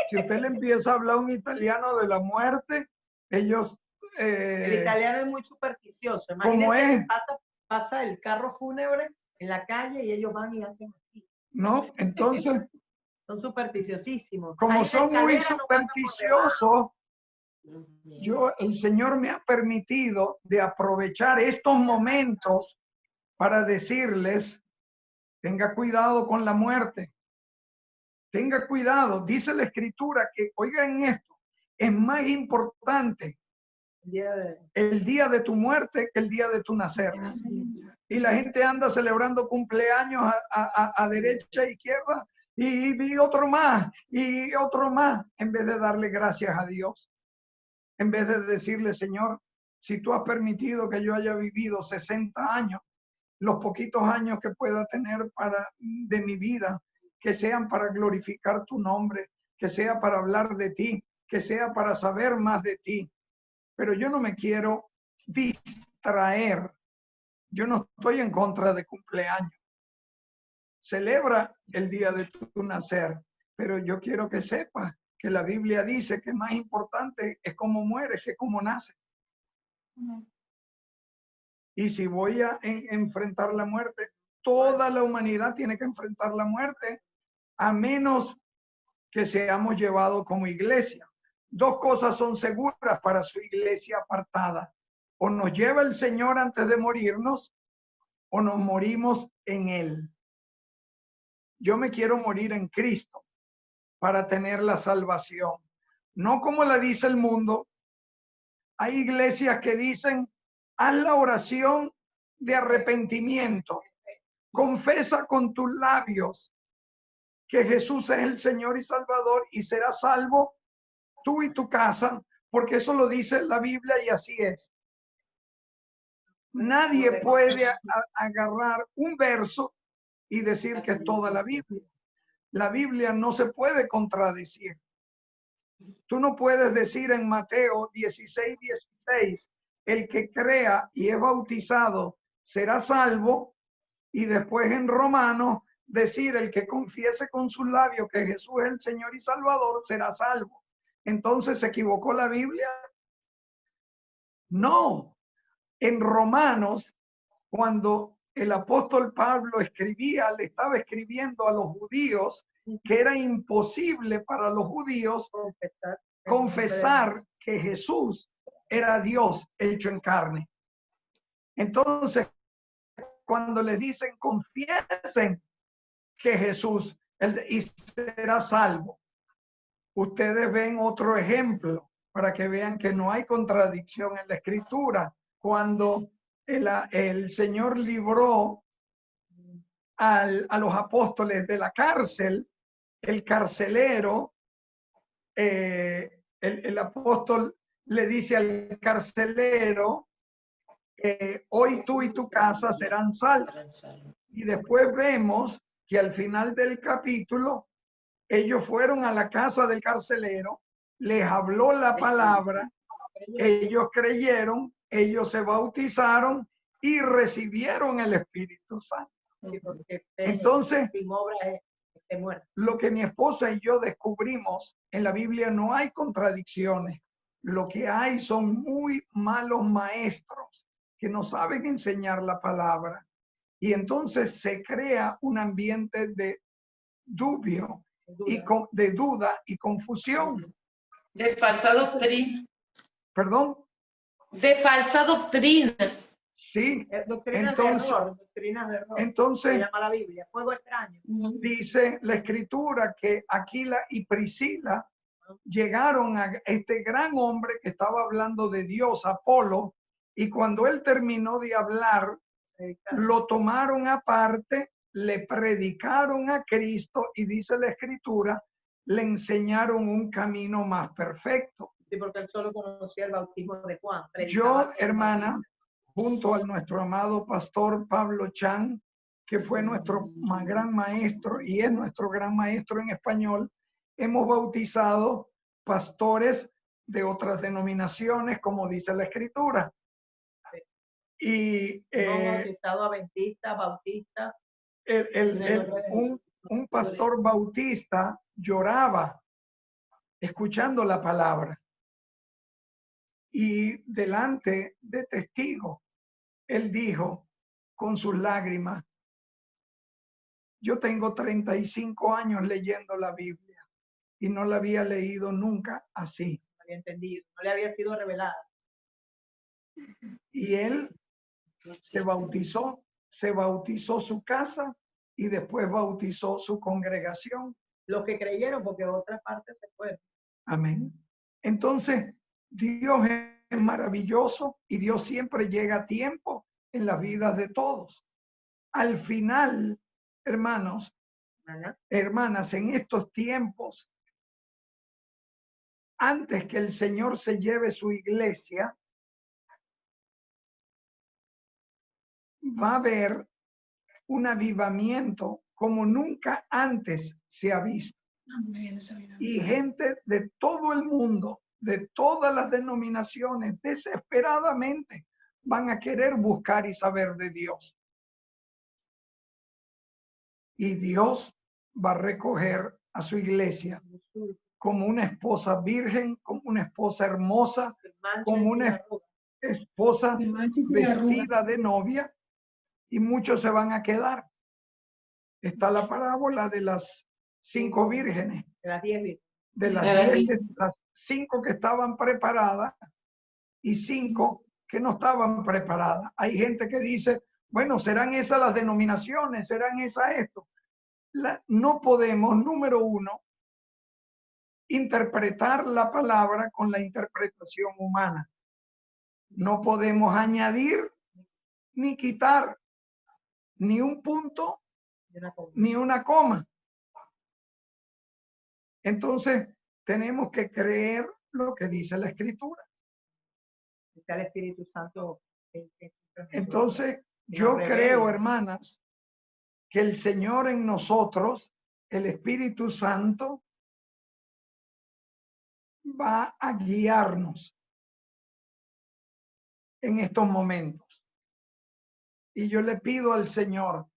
Speaker 1: Si usted le empieza a hablar a un italiano de la muerte, ellos...
Speaker 2: El italiano es muy supersticioso.
Speaker 1: ¿Cómo
Speaker 2: Imagínense
Speaker 1: es?
Speaker 2: que pasa el carro fúnebre en la calle y ellos van y hacen así.
Speaker 1: ¿No? Entonces,
Speaker 2: Son supersticiosísimos.
Speaker 1: como
Speaker 2: Ahí
Speaker 1: son
Speaker 2: la
Speaker 1: muy
Speaker 2: escalera no pasa por debajo.
Speaker 1: supersticiosos, el Señor me ha permitido de aprovechar estos momentos para decirles, tenga cuidado con la muerte. Tenga cuidado. Dice la Escritura que, oigan esto, es más importante el día de tu muerte que el día de tu nacer. Y la gente anda celebrando cumpleaños a derecha e izquierda y otro más, en vez de darle gracias a Dios. En vez de decirle, Señor, si tú has permitido que yo haya vivido 60 años, los poquitos años que pueda tener de mi vida, que sean para glorificar tu nombre, que sea para hablar de ti, que sea para saber más de ti. Pero yo no me quiero distraer. Yo no estoy en contra de cumpleaños. Celebra el día de tu nacer, pero yo quiero que sepas que la Biblia dice que más importante es cómo mueres que cómo naces. Y si voy a enfrentar la muerte, toda la humanidad tiene que enfrentar la muerte, a menos que seamos llevados como iglesia. Dos cosas son seguras para su iglesia apartada. O nos lleva el Señor antes de morirnos, o nos morimos en Él. Yo me quiero morir en Cristo para tener la salvación. No como la dice el mundo. Hay iglesias que dicen, haz la oración de arrepentimiento. Confesa con tus labios que Jesús es el Señor y Salvador y serás salvo tú y tu casa, porque eso lo dice la Biblia y así es. Nadie puede agarrar un verso y decir que es toda la Biblia. La Biblia no se puede contradecir. Tú no puedes decir en Mateo 16:16, el que crea y es bautizado será salvo. Y después en Romanos decir, el que confiese con sus labios que Jesús es el Señor y Salvador será salvo. Entonces, ¿se equivocó la Biblia? No. En Romanos, cuando el apóstol Pablo escribía, le estaba escribiendo a los judíos que era imposible para los judíos confesar que Jesús era Dios hecho en carne. Entonces, cuando les dicen confiesen que Jesús y será salvo, ustedes ven otro ejemplo para que vean que no hay contradicción en la escritura. Cuando el Señor libró a los apóstoles de la cárcel, el carcelero, el apóstol le dice al carcelero, hoy tú y tu casa serán salvos. Y después vemos que al final del capítulo, ellos fueron a la casa del carcelero, les habló la palabra, ellos creyeron, ellos se bautizaron y recibieron el Espíritu Santo. Entonces, lo que mi esposa y yo descubrimos en la Biblia, no hay contradicciones. Lo que hay son muy malos maestros que no saben enseñar la palabra. Y entonces se crea un ambiente de dubio y de duda y confusión.
Speaker 3: De falsa doctrina.
Speaker 1: ¿Perdón?
Speaker 3: De falsa doctrina.
Speaker 1: Sí.
Speaker 2: Doctrinas de error.
Speaker 1: Entonces,
Speaker 2: se llama la Biblia, fuego extraño.
Speaker 1: Dice la escritura que Aquila y Priscila llegaron a este gran hombre que estaba hablando de Dios, Apolo, y cuando él terminó de hablar, lo tomaron aparte, le predicaron a Cristo y dice la escritura, le enseñaron un camino más perfecto.
Speaker 2: Sí, porque él solo conocía el bautismo de Juan.
Speaker 1: Yo, hermana, junto a nuestro amado pastor Pablo Chan, que fue nuestro gran maestro y es nuestro gran maestro en español, hemos bautizado pastores de otras denominaciones, como dice la escritura. Y
Speaker 2: bautizado adventista, bautista.
Speaker 1: Un pastor bautista lloraba escuchando la palabra y delante de testigos, él dijo con sus lágrimas, yo tengo 35 años leyendo la Biblia y no la había leído nunca así.
Speaker 2: No había entendido, no le había sido revelada.
Speaker 1: Y él se bautizó su casa y después bautizó su congregación.
Speaker 2: Los que creyeron, porque otra parte se fueron.
Speaker 1: Amén. Entonces, Dios es maravilloso y Dios siempre llega a tiempo en las vidas de todos. Al final, hermanos, hermanas, en estos tiempos, antes que el Señor se lleve su iglesia, va a haber un avivamiento como nunca antes se ha visto. Y gente de todo el mundo, de todas las denominaciones, desesperadamente van a querer buscar y saber de Dios. Y Dios va a recoger a su iglesia como una esposa virgen, como una esposa hermosa, como una esposa vestida de novia, y muchos se van a quedar. Está la parábola de las 5 vírgenes.
Speaker 2: De las 10 vírgenes.
Speaker 1: De las 10, las 5 que estaban preparadas y 5 que no estaban preparadas. Hay gente que dice, bueno, ¿serán esas las denominaciones? ¿Serán esas esto? No podemos, número uno, interpretar la palabra con la interpretación humana. No podemos añadir ni quitar ni un punto ni una coma. Entonces, tenemos que creer lo que dice la escritura.
Speaker 2: Está el Espíritu Santo.
Speaker 1: Entonces, yo creo, hermanas, que el Señor en nosotros, el Espíritu Santo, va a guiarnos en estos momentos. Y yo le pido al Señor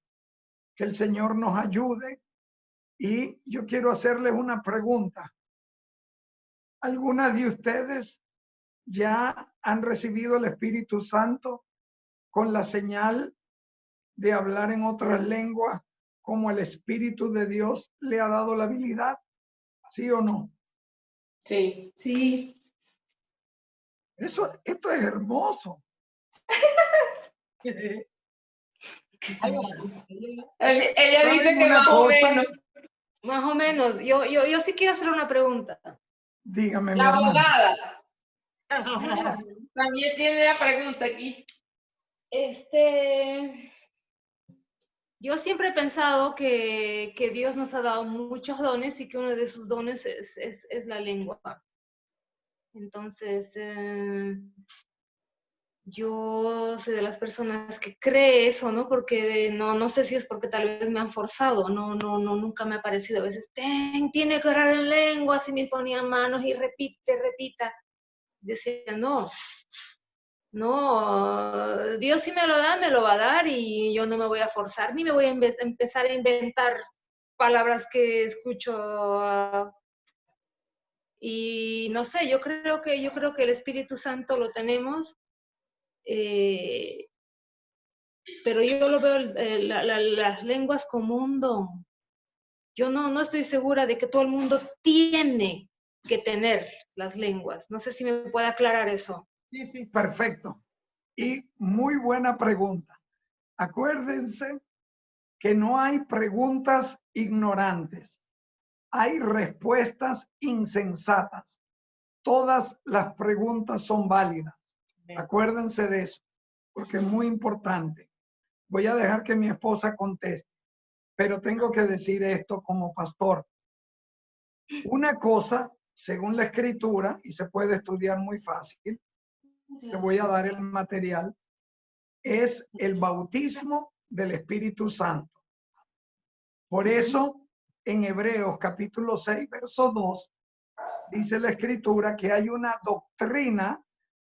Speaker 1: que el Señor nos ayude. Y yo quiero hacerles una pregunta. ¿Algunas de ustedes ya han recibido el Espíritu Santo con la señal de hablar en otras lenguas, como el Espíritu de Dios le ha dado la habilidad? ¿Sí o no?
Speaker 3: Sí.
Speaker 5: Sí.
Speaker 1: Esto es hermoso.
Speaker 3: Ella dice que
Speaker 1: una
Speaker 3: más o
Speaker 1: cosa?
Speaker 3: menos.
Speaker 4: Más o menos. Yo sí quiero hacer una pregunta.
Speaker 1: Dígame, mi
Speaker 3: La
Speaker 1: hermano.
Speaker 3: abogada también tiene la pregunta aquí.
Speaker 4: Yo siempre he pensado que Dios nos ha dado muchos dones y que uno de sus dones es la lengua. Entonces, yo soy de las personas que cree eso, ¿no? Porque no sé si es porque tal vez me han forzado, nunca me ha parecido. A veces, tiene que orar en lenguas, y me ponían manos y repita. Decía, no, Dios si me lo da, me lo va a dar, y yo no me voy a forzar, ni me voy a empezar a inventar palabras que escucho. Y no sé, yo creo que el Espíritu Santo lo tenemos, pero yo lo veo las lenguas como un don. Yo no estoy segura de que todo el mundo tiene que tener las lenguas. No sé si me puede aclarar eso.
Speaker 1: Sí, sí, perfecto. Y muy buena pregunta. Acuérdense que no hay preguntas ignorantes. Hay respuestas insensatas. Todas las preguntas son válidas. Acuérdense de eso, porque es muy importante. Voy a dejar que mi esposa conteste, pero tengo que decir esto como pastor. Una cosa, según la escritura, y se puede estudiar muy fácil, te voy a dar el material, es el bautismo del Espíritu Santo. Por eso, en Hebreos capítulo 6, verso 2, dice la escritura que hay una doctrina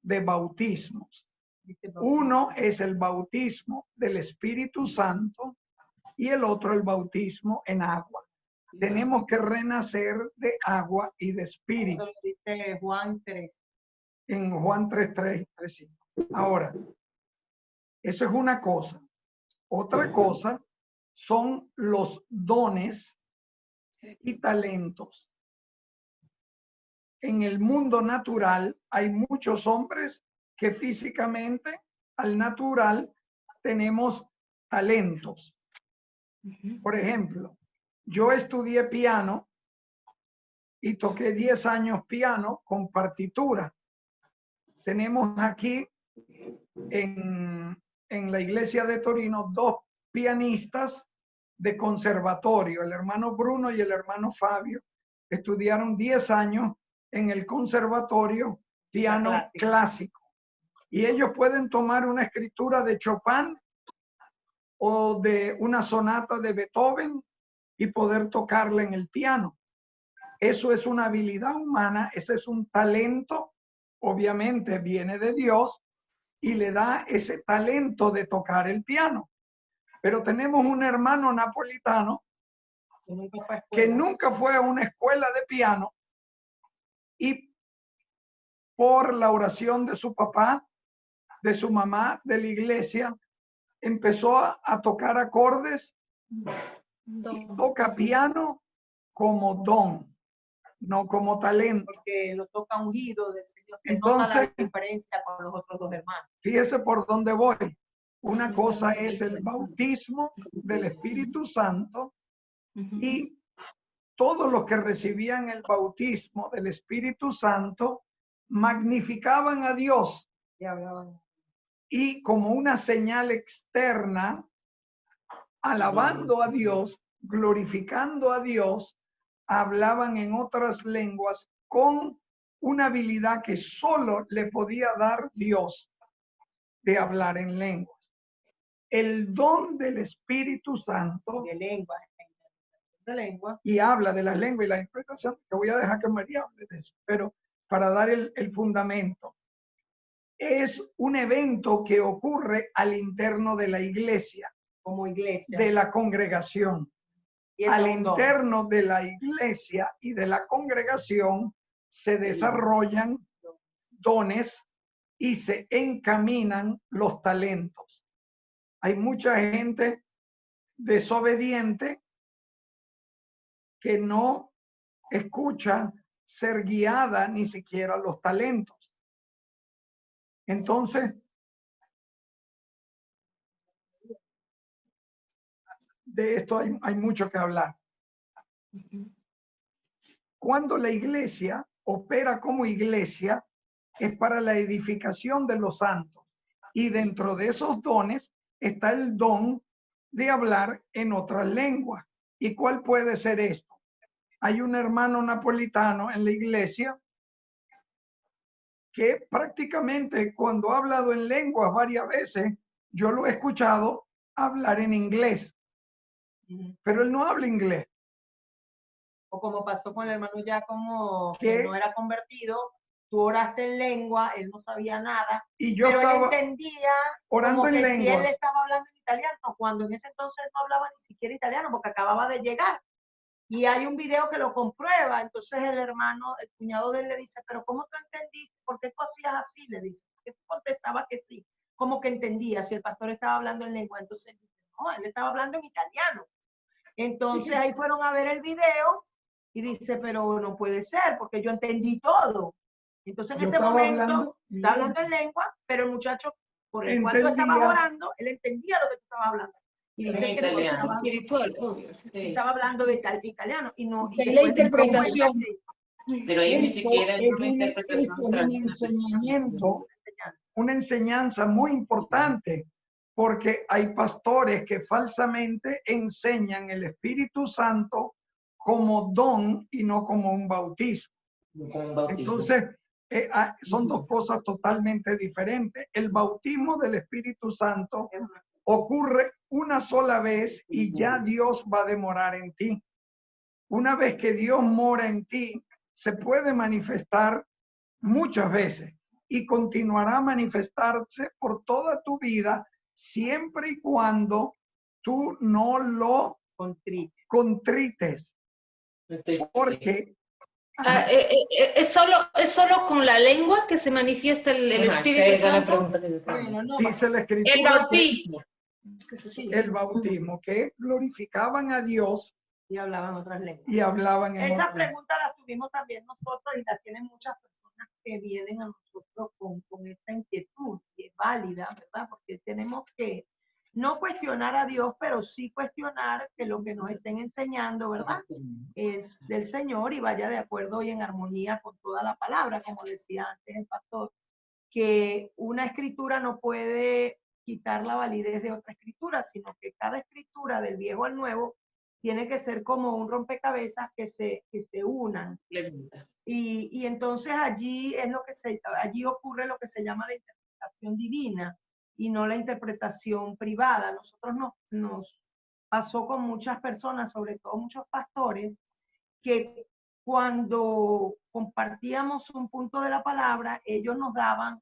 Speaker 1: de bautismos. Uno es el bautismo del Espíritu Santo y el otro el bautismo en agua. Tenemos que renacer de agua y de espíritu.
Speaker 2: Eso lo dice Juan 3.
Speaker 1: En Juan 3:3 y 3:5. Ahora, eso es una cosa. Otra cosa son los dones y talentos. En el mundo natural hay muchos hombres que físicamente, al natural, tenemos talentos. Por ejemplo, yo estudié piano y toqué 10 años piano con partitura. Tenemos aquí en la iglesia de Torino 2 pianistas de conservatorio, el hermano Bruno y el hermano Fabio. Estudiaron 10 años en el conservatorio piano clásico. Y ellos pueden tomar una escritura de Chopin o de una sonata de Beethoven y poder tocarla en el piano. Eso es una habilidad humana, ese es un talento, obviamente viene de Dios y le da ese talento de tocar el piano. Pero tenemos un hermano napolitano que nunca fue a una escuela de piano y por la oración de su papá, de su mamá, de la iglesia, empezó a tocar acordes y toca piano como don, no como talento.
Speaker 2: Porque lo toca ungido del Señor.
Speaker 1: Entonces,
Speaker 2: nota la diferencia con los otros dos hermanos.
Speaker 1: Fíjese por dónde voy. Una cosa es el bautismo del Espíritu Santo y todos los que recibían el bautismo del Espíritu Santo magnificaban a Dios y como una señal externa, alabando a Dios, glorificando a Dios, hablaban en otras lenguas con una habilidad que solo le podía dar Dios de hablar en lenguas. El don del Espíritu Santo
Speaker 2: de lengua,
Speaker 1: y habla de la lengua y la interpretación, que voy a dejar que María hable de eso, pero para dar el fundamento. es un evento que ocurre al interno de la iglesia,
Speaker 2: como iglesia.
Speaker 1: de la congregación.
Speaker 2: Y es
Speaker 1: Al
Speaker 2: un don.
Speaker 1: interno de la iglesia y de la congregación se desarrollan dones y se encaminan los talentos. Hay mucha gente desobediente que no escucha ser guiada ni siquiera los talentos. Entonces, de esto hay mucho que hablar. Cuando la iglesia opera como iglesia, es para la edificación de los santos. Y dentro de esos dones está el don de hablar en otras lenguas. ¿Y cuál puede ser esto? Hay un hermano napolitano en la iglesia que prácticamente cuando ha hablado en lenguas varias veces, yo lo he escuchado hablar en inglés, pero él no habla inglés.
Speaker 2: O como pasó con el hermano Giacomo,
Speaker 1: ¿Qué?
Speaker 2: que no era convertido, tú oraste en lengua, él no sabía nada,
Speaker 1: Y yo
Speaker 2: pero él
Speaker 1: estaba
Speaker 2: entendía
Speaker 1: orando
Speaker 2: como
Speaker 1: en
Speaker 2: que si él
Speaker 1: lenguas.
Speaker 2: estaba hablando en italiano, cuando en ese entonces no hablaba ni siquiera italiano, porque acababa de llegar. Y hay un video que lo comprueba, entonces el hermano, el cuñado de él le dice, pero ¿cómo tú entendiste? ¿Por qué tú hacías así? Le dice, que tú contestabas que sí, como que entendía si el pastor estaba hablando en lengua. Entonces él dice, no, él estaba hablando en italiano. Entonces ahí fueron a ver el video y dice, pero no puede ser, porque yo entendí todo. Entonces en
Speaker 1: Yo
Speaker 2: ese
Speaker 1: estaba
Speaker 2: momento, está hablando en lengua, pero el muchacho por el cual tú estabas orando, él entendía lo que tú estabas hablando. Y dice que
Speaker 3: italiano.
Speaker 2: estaba,
Speaker 4: Espiritual, obvio. Sí.
Speaker 2: estaba hablando de italiano y no.
Speaker 5: Es la interpretación.
Speaker 3: Pero ahí ni siquiera es una
Speaker 1: esto
Speaker 3: interpretación
Speaker 1: es un enseñamiento, una enseñanza muy importante, porque hay pastores que falsamente enseñan el Espíritu Santo como don y no como un bautismo.
Speaker 3: con un bautismo.
Speaker 1: Entonces, son dos cosas totalmente diferentes. El bautismo del Espíritu Santo ocurre una sola vez y ya Dios va a demorar en ti. Una vez que Dios mora en ti, se puede manifestar muchas veces y continuará a manifestarse por toda tu vida, siempre y cuando tú no lo contrites. Porque
Speaker 4: ¿Es solo con la lengua que se manifiesta el Espíritu Santo?
Speaker 2: Bueno, no,
Speaker 1: dice la
Speaker 4: El
Speaker 1: Escritura
Speaker 4: bautismo.
Speaker 1: el bautismo, que glorificaban a Dios
Speaker 2: y hablaban otras lenguas.
Speaker 1: y hablaban en
Speaker 2: Esa
Speaker 1: otras lenguas.
Speaker 2: pregunta la tuvimos también nosotros y la tienen muchas personas que vienen a nosotros con esta inquietud, y es válida, ¿verdad? Porque tenemos que no cuestionar a Dios, pero sí cuestionar que lo que nos estén enseñando, ¿verdad? Es del Señor y vaya de acuerdo y en armonía con toda la palabra, como decía antes el pastor, que una escritura no puede quitar la validez de otra escritura, sino que cada escritura del viejo al nuevo tiene que ser como un rompecabezas que se unan. Y entonces allí allí ocurre lo que se llama la interpretación divina y no la interpretación privada. Nosotros nos pasó con muchas personas, sobre todo muchos pastores, que cuando compartíamos un punto de la palabra, ellos nos daban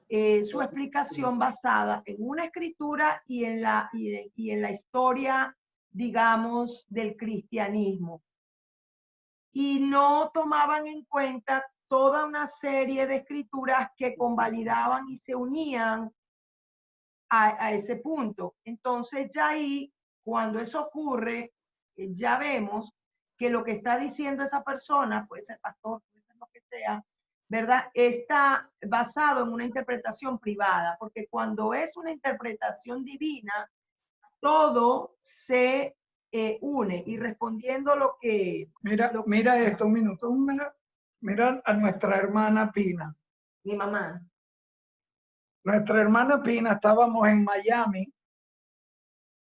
Speaker 2: su explicación basada en una escritura y en la historia, digamos, del cristianismo. Y no tomaban en cuenta toda una serie de escrituras que convalidaban y se unían a ese punto. Entonces ya ahí, cuando eso ocurre, ya vemos que lo que está diciendo esa persona, puede ser pastor, puede ser lo que sea, ¿verdad? Está basado en una interpretación privada, porque cuando es una interpretación divina, todo se une. Y respondiendo lo que...
Speaker 1: Mira esto, un minuto. Mira a nuestra hermana Pina.
Speaker 2: Mi mamá.
Speaker 1: Nuestra hermana Pina, estábamos en Miami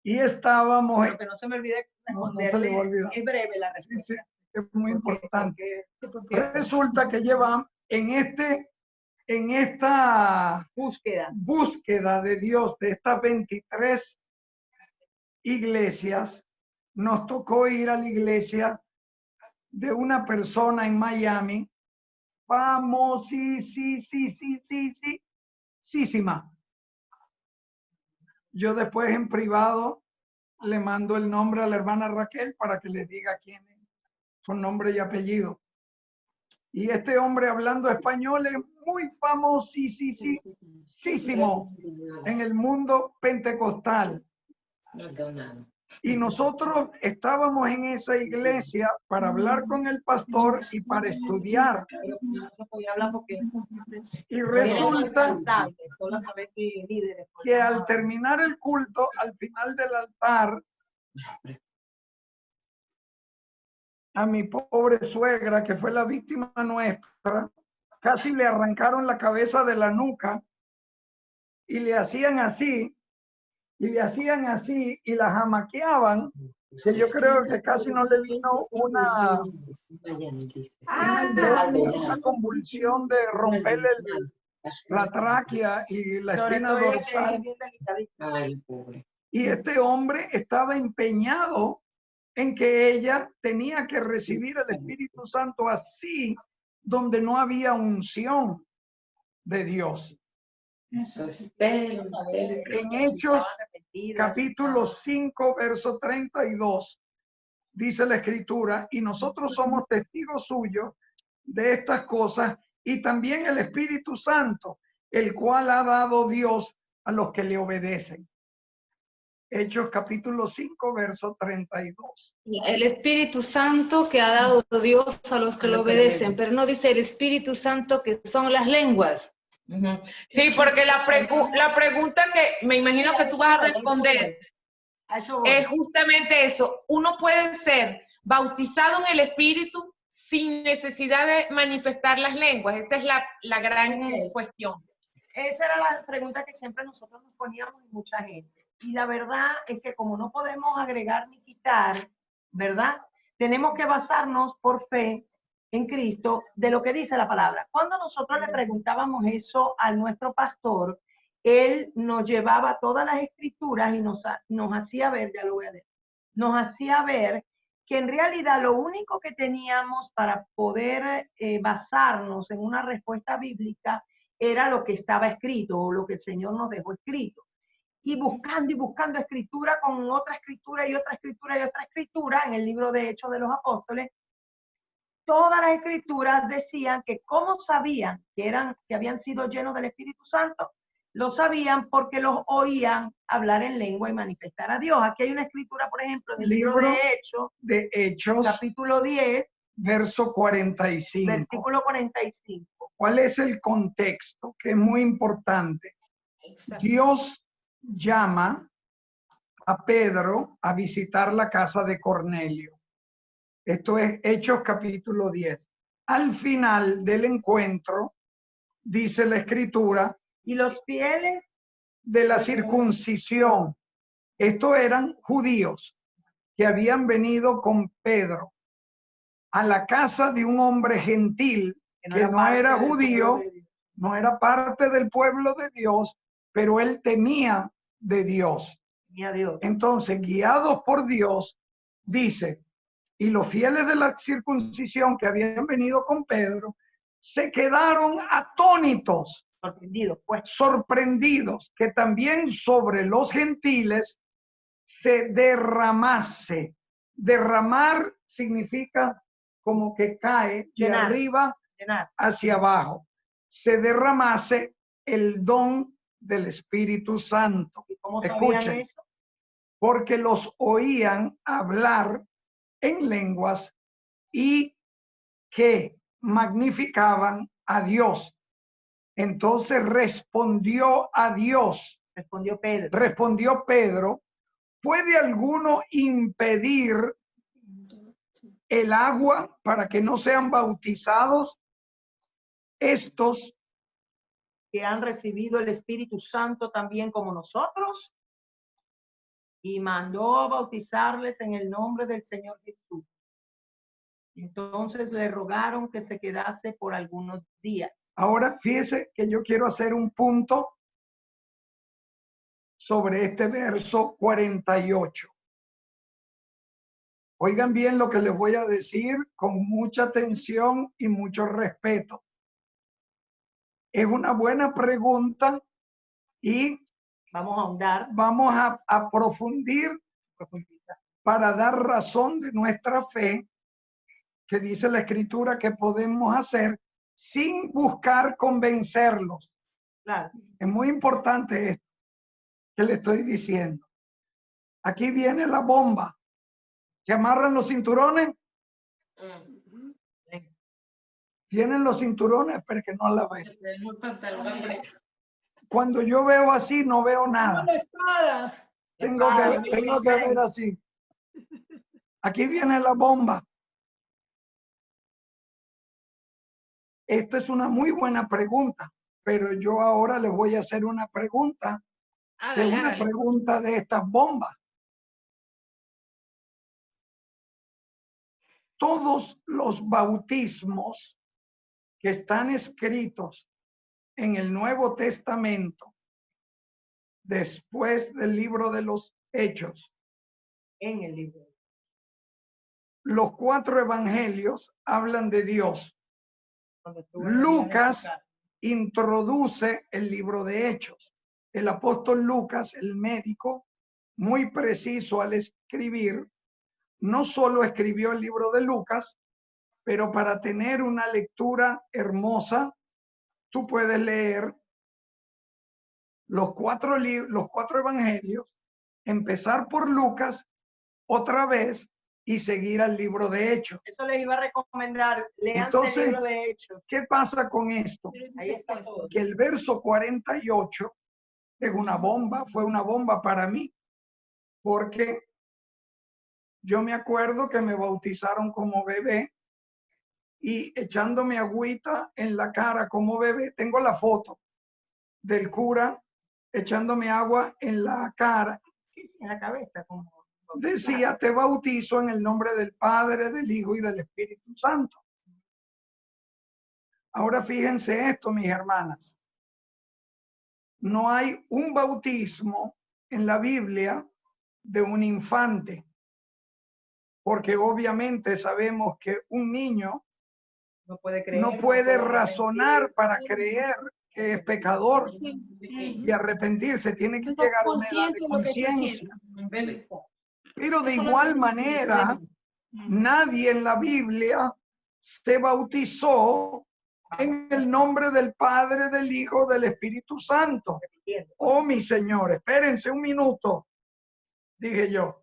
Speaker 1: y estábamos...
Speaker 2: Pero que no se me olvide responderle.
Speaker 1: No se le va a olvidar.
Speaker 2: Es breve la respuesta.
Speaker 1: Sí, es muy importante. Resulta que llevan en esta búsqueda de Dios, de estas 23 iglesias, nos tocó ir a la iglesia de una persona en Miami, famosísima, famosísima. Yo después en privado le mando el nombre a la hermana Raquel para que le diga quién es, con nombre y apellido. Y este hombre hablando español es muy famosísimo en el mundo pentecostal. Y nosotros estábamos en esa iglesia para hablar con el pastor y para estudiar. Y resulta que al terminar el culto, al final del altar, a mi pobre suegra, que fue la víctima nuestra, casi le arrancaron la cabeza de la nuca y le hacían así, y la jamaqueaban, que yo creo que casi no le vino una convulsión de romperle la tráquea y la espina dorsal. Y este hombre estaba empeñado en que ella tenía que recibir el Espíritu Santo así, donde no había unción de Dios. En Hechos capítulo 5, verso 32, dice la Escritura, y nosotros somos testigos suyos de estas cosas, y también el Espíritu Santo, el cual ha dado Dios a los que le obedecen. Hechos capítulo 5, verso 32.
Speaker 4: El Espíritu Santo que ha dado Dios a los que lo obedecen, pero no dice el Espíritu Santo que son las lenguas.
Speaker 3: Sí, porque la pregunta que me imagino que tú vas a responder es justamente eso. Uno puede ser bautizado en el Espíritu sin necesidad de manifestar las lenguas. Esa es la gran cuestión.
Speaker 2: Esa era la pregunta que siempre nosotros nos poníamos y mucha gente. Y la verdad es que como no podemos agregar ni quitar, ¿verdad? Tenemos que basarnos por fe en Cristo de lo que dice la palabra. Cuando nosotros le preguntábamos eso a nuestro pastor, él nos llevaba todas las escrituras y nos hacía ver, ya lo voy a leer, nos hacía ver que en realidad lo único que teníamos para poder basarnos en una respuesta bíblica era lo que estaba escrito o lo que el Señor nos dejó escrito. Y buscando escritura con otra escritura y otra escritura y otra escritura en el libro de Hechos de los Apóstoles, todas las escrituras decían que cómo sabían que habían sido llenos del Espíritu Santo, lo sabían porque los oían hablar en lengua y manifestar a Dios. Aquí hay una escritura, por ejemplo, en el libro
Speaker 1: de Hechos,
Speaker 2: capítulo 10,
Speaker 1: verso 45.
Speaker 2: versículo 45.
Speaker 1: ¿Cuál es el contexto? Que es muy importante. Exacto. Dios llama a Pedro a visitar la casa de Cornelio. Esto es Hechos capítulo 10. Al final del encuentro, dice la Escritura, y los fieles de la circuncisión, estos eran judíos que habían venido con Pedro a la casa de un hombre gentil que no era judío, no era parte del pueblo de Dios, pero él temía de Dios. Entonces, guiados por Dios, dice, y los fieles de la circuncisión que habían venido con Pedro se quedaron atónitos, sorprendidos que también sobre los gentiles se derramase. Derramar significa como que cae de arriba hacia abajo. Se derramase el don del Espíritu Santo.
Speaker 2: ¿Cómo sabían eso?
Speaker 1: Porque los oían hablar en lenguas y que magnificaban a Dios. Entonces respondió a Dios. Respondió Pedro, ¿puede alguno impedir el agua para que no sean bautizados estos
Speaker 2: que han recibido el Espíritu Santo también como nosotros? Y mandó a bautizarles en el nombre del Señor Jesús. Entonces le rogaron que se quedase por algunos días.
Speaker 1: Ahora fíjese que yo quiero hacer un punto sobre este verso 48. Oigan bien lo que les voy a decir con mucha atención y mucho respeto. Es una buena pregunta Y
Speaker 2: vamos a ahondar.
Speaker 1: Vamos a profundizar para dar razón de nuestra fe, que dice la Escritura que podemos hacer sin buscar convencerlos.
Speaker 2: Claro.
Speaker 1: Es muy importante esto que le estoy diciendo. Aquí viene la bomba. ¿Se amarran los cinturones? Tienen los cinturones, pero que no la ven. Cuando yo veo así, no veo nada. Tengo que ver así. Aquí viene la bomba. Esta es una muy buena pregunta, pero yo ahora le voy a hacer una pregunta. Pregunta de estas bombas. Todos los bautismos que están escritos en el Nuevo Testamento, después del libro de los Hechos,
Speaker 2: en el libro,
Speaker 1: los 4 evangelios hablan de Dios. Lucas introduce el libro de Hechos. El apóstol Lucas, el médico, muy preciso al escribir, no solo escribió el libro de Lucas, pero para tener una lectura hermosa, tú puedes leer los 4 evangelios, empezar por Lucas otra vez y seguir al libro de Hechos.
Speaker 2: Eso les iba a recomendar.
Speaker 1: Entonces,
Speaker 2: el libro de Hechos.
Speaker 1: ¿Qué pasa con esto?
Speaker 2: Ahí está todo.
Speaker 1: Que el verso 48 es una bomba, fue una bomba para mí, porque yo me acuerdo que me bautizaron como bebé y echándome agüita en la cara como bebé. Tengo la foto del cura echándome agua en la cara.
Speaker 2: Sí, en la cabeza.
Speaker 1: Decía, te bautizo en el nombre del Padre, del Hijo y del Espíritu Santo. Ahora fíjense esto, mis hermanas. No hay un bautismo en la Biblia de un infante, porque obviamente sabemos que un niño no puede razonar para creer que es pecador y arrepentirse, tiene que llegar a una edad de conciencia. Pero de igual manera, nadie en la Biblia se bautizó en el nombre del Padre, del Hijo, del Espíritu Santo. Oh, mi Señor, espérense un minuto, dije yo.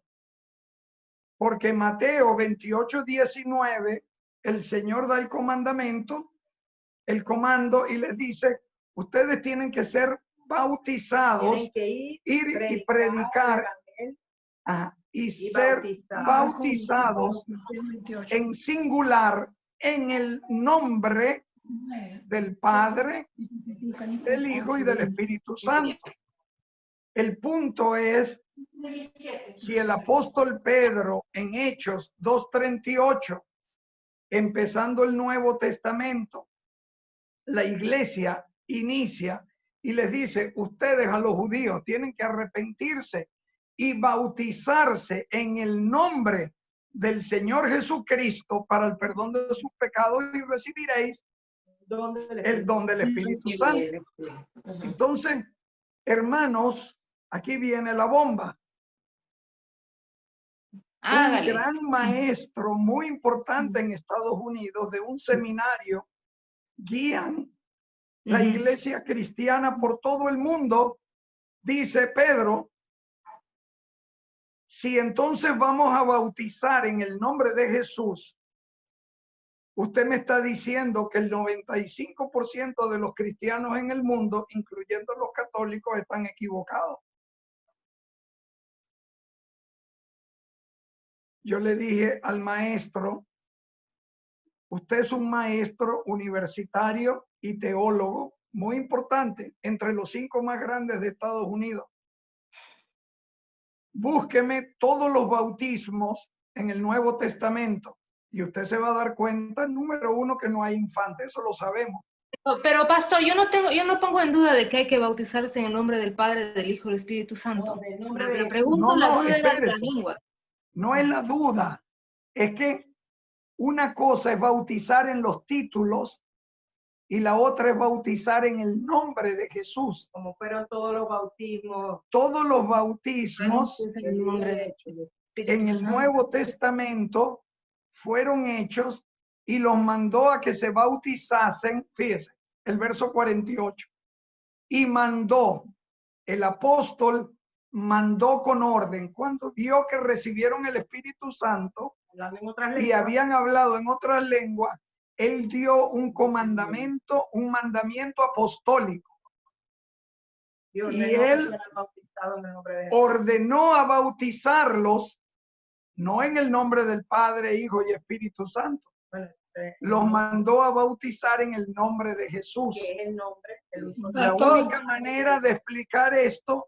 Speaker 1: Porque Mateo 28:19, el Señor da el comando y les dice, ustedes tienen que ser bautizados, ir y predicar y ser bautizados en singular en el nombre del Padre, del Hijo y del Espíritu Santo. El punto es, si el apóstol Pedro en Hechos 2:38, empezando el Nuevo Testamento, la iglesia inicia y les dice, ustedes a los judíos tienen que arrepentirse y bautizarse en el nombre del Señor Jesucristo para el perdón de sus pecados y recibiréis el don del Espíritu Santo. Entonces, hermanos, aquí viene la bomba. Un gran maestro muy importante en Estados Unidos de un seminario guían la iglesia cristiana por todo el mundo. Dice Pedro, si entonces vamos a bautizar en el nombre de Jesús, usted me está diciendo que el 95% de los cristianos en el mundo, incluyendo los católicos, están equivocados. Yo le dije al maestro, usted es un maestro universitario y teólogo muy importante, entre los 5 más grandes de Estados Unidos. Búsqueme todos los bautismos en el Nuevo Testamento y usted se va a dar cuenta, número 1, que no hay infante, eso lo sabemos.
Speaker 4: Pero pastor, yo no pongo en duda de que hay que bautizarse en el nombre del Padre, del Hijo y del Espíritu Santo. La pregunta, la duda era la lengua.
Speaker 1: No es la duda, es que una cosa es bautizar en los títulos y la otra es bautizar en el nombre de Jesús.
Speaker 2: Como fueron todos los bautismos.
Speaker 1: Todos los bautismos
Speaker 4: En
Speaker 1: el Nuevo Testamento fueron hechos y los mandó a que se bautizasen, fíjese, el verso 48. Y mandó, el apóstol mandó con orden, cuando vio que recibieron el Espíritu Santo y habían hablado en otras lenguas, él dio un comandamiento, un mandamiento apostólico. Y él ordenó a bautizarlos, no en el nombre del Padre, Hijo y Espíritu Santo. Los mandó a bautizar en el nombre de Jesús.
Speaker 2: ¿Qué es el nombre?
Speaker 1: La única manera de explicar esto.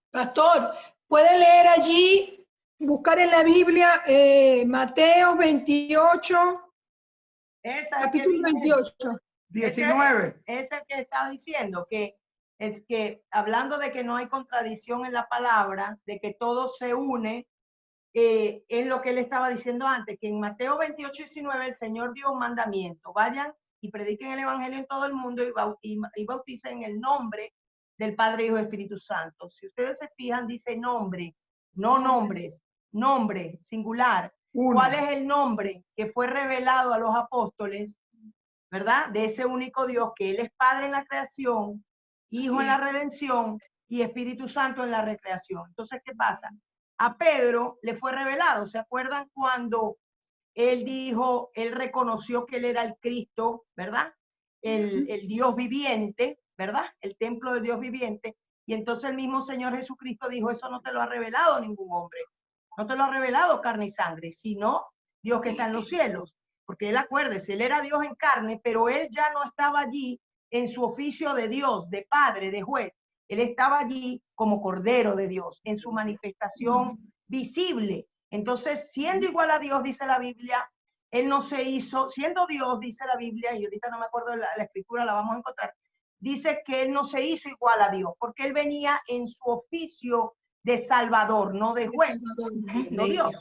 Speaker 5: Pastor, ¿puede leer allí, buscar en la Biblia Mateo 28, capítulo 28?
Speaker 1: 19.
Speaker 2: Es el que estaba diciendo, que es que hablando de que no hay contradicción en la palabra, de que todo se une, es lo que él estaba diciendo antes, que en Mateo 28, 19 el Señor dio un mandamiento: vayan y prediquen el evangelio en todo el mundo y bauticen en el nombre del Padre, Hijo y Espíritu Santo. Si ustedes se fijan, dice nombre, no nombres, nombre, singular.
Speaker 1: Uno.
Speaker 2: ¿Cuál es el nombre que fue revelado a los apóstoles, verdad? De ese único Dios, que Él es Padre en la creación, Hijo en la redención y Espíritu Santo en la recreación. Entonces, ¿qué pasa? A Pedro le fue revelado. ¿Se acuerdan cuando él dijo, él reconoció que él era el Cristo, ¿verdad? El Dios viviente, ¿verdad? El templo de Dios viviente. Y entonces el mismo Señor Jesucristo dijo, eso no te lo ha revelado ningún hombre. No te lo ha revelado carne y sangre, sino Dios que está en los cielos. Porque él, acuérdese, él era Dios en carne, pero él ya no estaba allí en su oficio de Dios, de Padre, de juez. Él estaba allí como Cordero de Dios, en su manifestación visible. Entonces, siendo igual a Dios, dice la Biblia, él no se hizo, siendo Dios, dice la Biblia, y ahorita no me acuerdo de la escritura, la vamos a encontrar, dice que él no se hizo igual a Dios, porque él venía en su oficio de Salvador, no de juez, no Dios.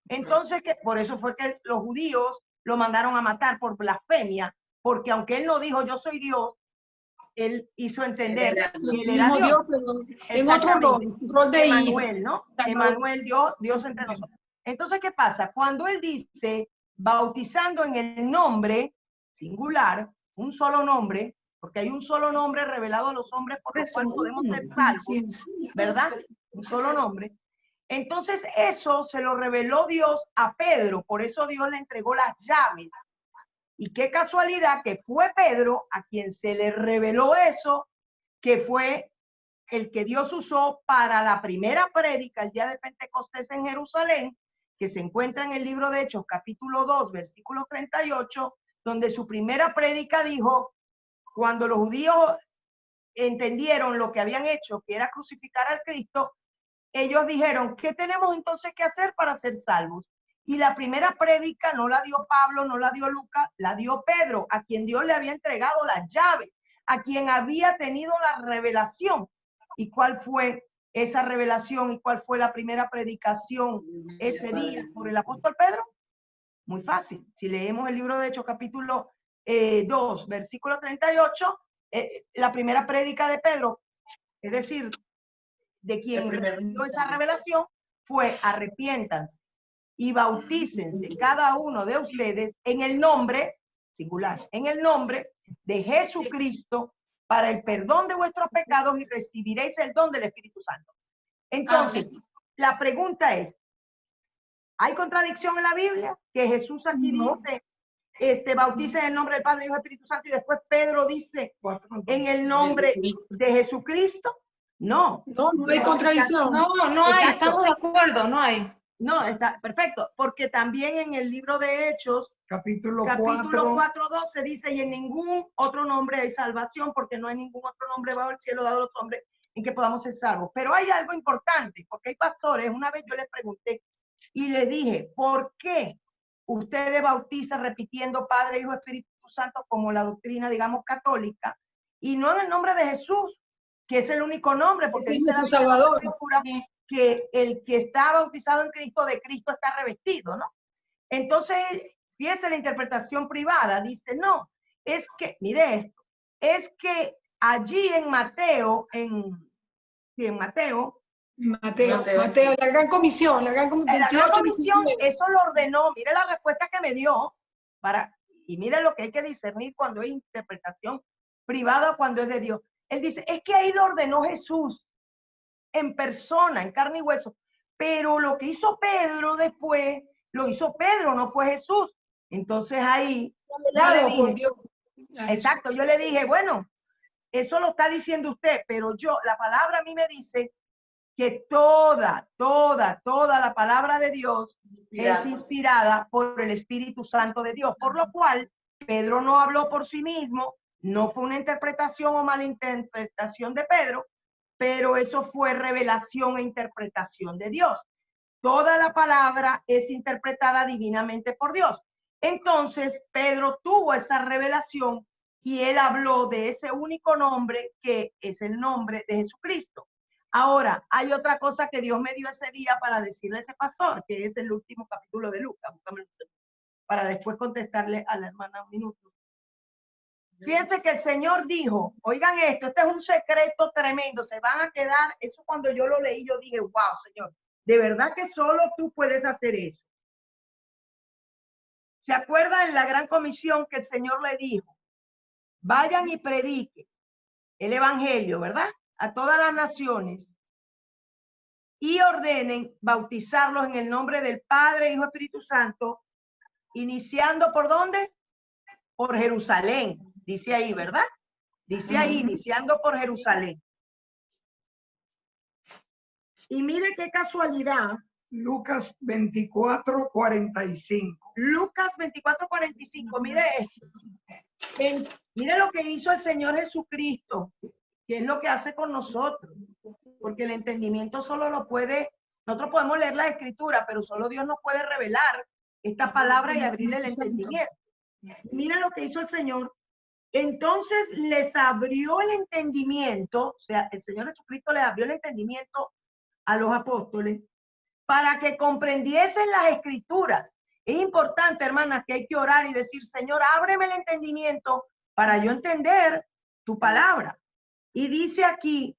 Speaker 2: Entonces, por eso fue que los judíos lo mandaron a matar por blasfemia, porque aunque él no dijo yo soy Dios, él hizo entender que él era Dios.
Speaker 5: En otro rol de
Speaker 2: Emanuel, ¿no? Emanuel, Dios entre nosotros. Entonces, ¿qué pasa? Cuando él dice, bautizando en el nombre singular, un solo nombre, porque hay un solo nombre revelado a los hombres por el cual podemos ser salvos, ¿verdad? Un solo nombre. Entonces, eso se lo reveló Dios a Pedro, por eso Dios le entregó las llaves. Y qué casualidad que fue Pedro a quien se le reveló eso, que fue el que Dios usó para la primera prédica el día de Pentecostés en Jerusalén, que se encuentra en el libro de Hechos, capítulo 2, versículo 38, donde su primera prédica dijo, cuando los judíos entendieron lo que habían hecho, que era crucificar al Cristo, ellos dijeron, ¿qué tenemos entonces que hacer para ser salvos? Y la primera prédica no la dio Pablo, no la dio Lucas, la dio Pedro, a quien Dios le había entregado las llaves, a quien había tenido la revelación. ¿Y cuál fue esa revelación y cuál fue la primera predicación ese día por el apóstol Pedro? Muy fácil. Si leemos el libro de Hechos, capítulo 2, versículo 38, la primera prédica de Pedro, es decir, de quien recibió esa revelación, fue arrepiéntanse y bautícense cada uno de ustedes en el nombre, singular, en el nombre de Jesucristo para el perdón de vuestros pecados y recibiréis el don del Espíritu Santo. Entonces, la pregunta es, ¿hay contradicción en la Biblia? Que Jesús aquí dice, bautice en el nombre del Padre, Hijo y Espíritu Santo, y después Pedro dice, en el nombre de Jesucristo. No.
Speaker 5: No hay contradicción.
Speaker 4: No hay, estamos de acuerdo, no hay.
Speaker 2: No, está perfecto, porque también en el libro de Hechos,
Speaker 1: capítulo
Speaker 2: 4:12 dice, y en ningún otro nombre hay salvación, porque no hay ningún otro nombre bajo el cielo dado a los hombres en que podamos ser salvos. Pero hay algo importante, porque hay pastores, una vez yo les pregunté y les dije, ¿por qué ustedes bautizan repitiendo Padre, Hijo, Espíritu Santo como la doctrina, digamos, católica, y no en el nombre de Jesús, que es el único nombre, porque dice la
Speaker 5: Salvador,
Speaker 2: que el que está bautizado en Cristo, de Cristo está revestido, ¿no? Entonces, fíjese la interpretación privada, dice, no, es que, mire esto, es que allí en Mateo, Mateo,
Speaker 5: la gran comisión, la gran
Speaker 2: comisión, eso lo ordenó, mire la respuesta que me dio, y mire lo que hay que discernir cuando es interpretación privada, cuando es de Dios. Él dice, es que ahí lo ordenó Jesús, en persona, en carne y hueso, pero lo que hizo Pedro después, lo hizo Pedro, no fue Jesús. Entonces ahí, exacto, yo le dije, bueno, eso lo está diciendo usted, pero la palabra a mí me dice que toda la palabra de Dios es inspirada por el Espíritu Santo de Dios, por lo cual Pedro no habló por sí mismo, no fue una interpretación o malinterpretación de Pedro, pero eso fue revelación e interpretación de Dios. Toda la palabra es interpretada divinamente por Dios. Entonces, Pedro tuvo esa revelación y él habló de ese único nombre que es el nombre de Jesucristo. Ahora, hay otra cosa que Dios me dio ese día para decirle a ese pastor, que es el último capítulo de Lucas, para después contestarle a la hermana un minuto. Fíjense que el Señor dijo, oigan esto, este es un secreto tremendo, se van a quedar, eso cuando yo lo leí, yo dije, wow, Señor, de verdad que solo tú puedes hacer eso. ¿Se acuerdan en la gran comisión que el Señor le dijo? Vayan y prediquen el evangelio, ¿verdad? A todas las naciones y ordenen bautizarlos en el nombre del Padre, Hijo, Espíritu Santo, iniciando ¿por dónde? Por Jerusalén, dice ahí, ¿verdad? Dice ahí, iniciando por Jerusalén. Y mire qué casualidad.
Speaker 1: Lucas 24:45.
Speaker 2: Lucas 24:45, mire esto. Mire lo que hizo el Señor Jesucristo, que es lo que hace con nosotros, porque el entendimiento solo lo puede, nosotros podemos leer la Escritura, pero solo Dios nos puede revelar esta palabra y abrirle el entendimiento. Mire lo que hizo el Señor. Entonces les abrió el entendimiento, o sea, el Señor Jesucristo les abrió el entendimiento a los apóstoles para que comprendiesen las Escrituras. Es importante, hermanas, que hay que orar y decir, Señor, ábreme el entendimiento para yo entender tu palabra. Y dice aquí,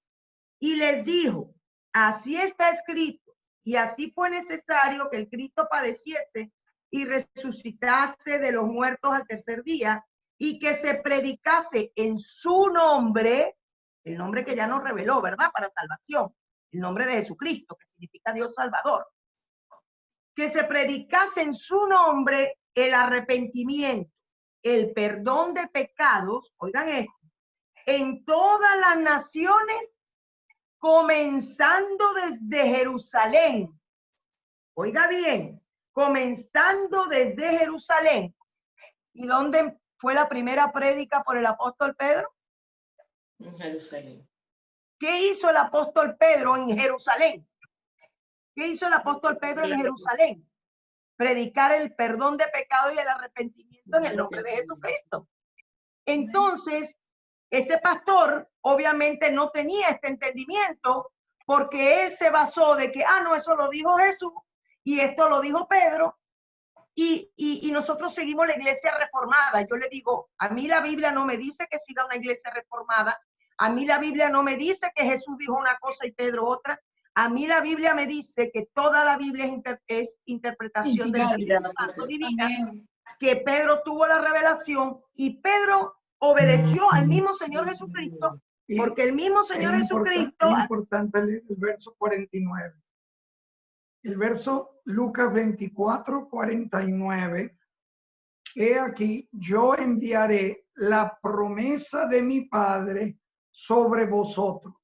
Speaker 2: y les dijo, así está escrito, y así fue necesario que el Cristo padeciese y resucitase de los muertos al tercer día, y que se predicase en su nombre, el nombre que ya nos reveló, ¿verdad? Para salvación, el nombre de Jesucristo, que significa Dios Salvador. Que se predicase en su nombre el arrepentimiento, el perdón de pecados, oigan esto, en todas las naciones, comenzando desde Jerusalén. Oiga bien, comenzando desde Jerusalén. ¿Y dónde fue la primera prédica por el apóstol Pedro?
Speaker 3: En Jerusalén.
Speaker 2: ¿Qué hizo el apóstol Pedro en Jerusalén? ¿Qué hizo el apóstol Pedro en Jerusalén? Predicar el perdón de pecado y el arrepentimiento en el nombre de Jesucristo. Entonces, este pastor obviamente no tenía este entendimiento porque él se basó de que, no, eso lo dijo Jesús y esto lo dijo Pedro y nosotros seguimos la iglesia reformada. Yo le digo, a mí la Biblia no me dice que siga una iglesia reformada, a mí la Biblia no me dice que Jesús dijo una cosa y Pedro otra, a mí la Biblia me dice que toda la Biblia es interpretación del Espíritu Santo divina, que Pedro tuvo la revelación y Pedro obedeció al mismo Señor Jesucristo, porque el mismo Señor Jesucristo...
Speaker 1: Es importante leer el verso 49. El verso Lucas 24:49. He aquí, yo enviaré la promesa de mi Padre sobre vosotros.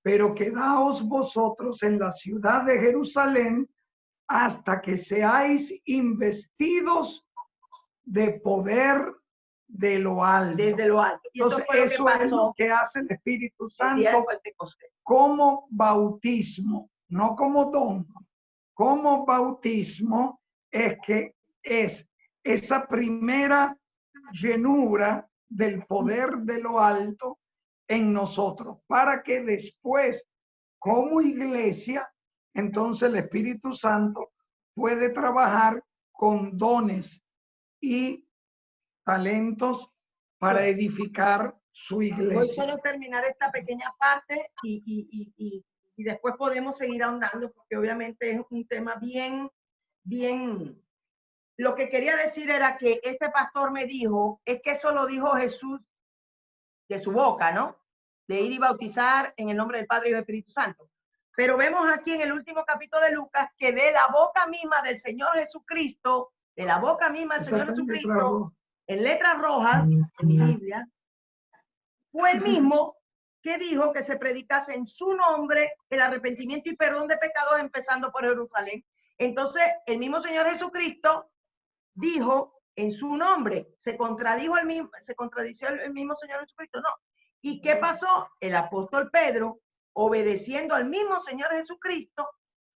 Speaker 1: Pero quedaos vosotros en la ciudad de Jerusalén hasta que seáis investidos de poder de lo alto.
Speaker 2: Desde lo alto.
Speaker 1: Y entonces, eso es lo que hace el Espíritu Santo como bautismo, no como don. Como bautismo es que es esa primera llenura del poder de lo alto en nosotros, para que después, como iglesia, entonces el Espíritu Santo puede trabajar con dones y talentos para edificar su
Speaker 2: Voy
Speaker 1: iglesia.
Speaker 2: solo a terminar esta pequeña parte y después podemos seguir ahondando, porque obviamente es un tema bien. Lo que quería decir era que este pastor me dijo, es que eso lo dijo Jesús de su boca, ¿no? De ir y bautizar en el nombre del Padre y del Espíritu Santo. Pero vemos aquí en el último capítulo de Lucas que de la boca misma del Señor Jesucristo, de la boca misma del Señor Jesucristo, en letras rojas, en mi Biblia, fue el mismo que dijo que se predicase en su nombre el arrepentimiento y perdón de pecados, empezando por Jerusalén. Entonces, el mismo Señor Jesucristo dijo en su nombre, se contradijo se contradició el mismo Señor Jesucristo, no. ¿Y qué pasó? El apóstol Pedro, obedeciendo al mismo Señor Jesucristo,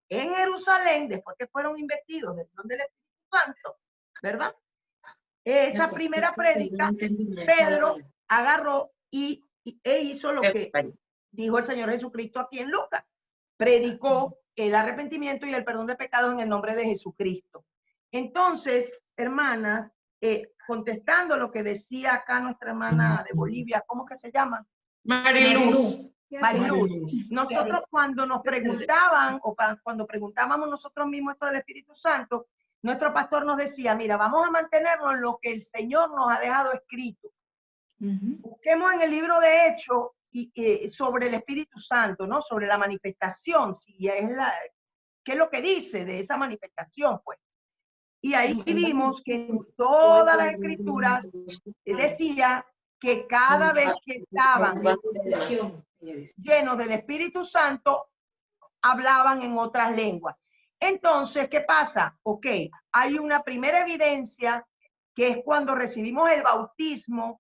Speaker 2: en Jerusalén, después que fueron investidos del don del Espíritu Santo, ¿verdad? Esa primera prédica, Pedro agarró e hizo lo que dijo el Señor Jesucristo aquí en Lucas. Predicó el arrepentimiento y el perdón de pecados en el nombre de Jesucristo. Entonces, hermanas, contestando lo que decía acá nuestra hermana de Bolivia, ¿cómo que se llama?
Speaker 3: Mariluz.
Speaker 2: Nosotros cuando nos preguntaban o cuando preguntábamos nosotros mismos esto del Espíritu Santo, nuestro pastor nos decía, mira, vamos a mantenernos en lo que el Señor nos ha dejado escrito. Busquemos en el libro de Hechos sobre el Espíritu Santo, ¿no? Sobre la manifestación, si es qué es lo que dice de esa manifestación, pues. Y ahí vimos que en todas las escrituras decía que cada vez que estaban llenos del Espíritu Santo, hablaban en otras lenguas. Entonces, ¿qué pasa? Ok, hay una primera evidencia que es cuando recibimos el bautismo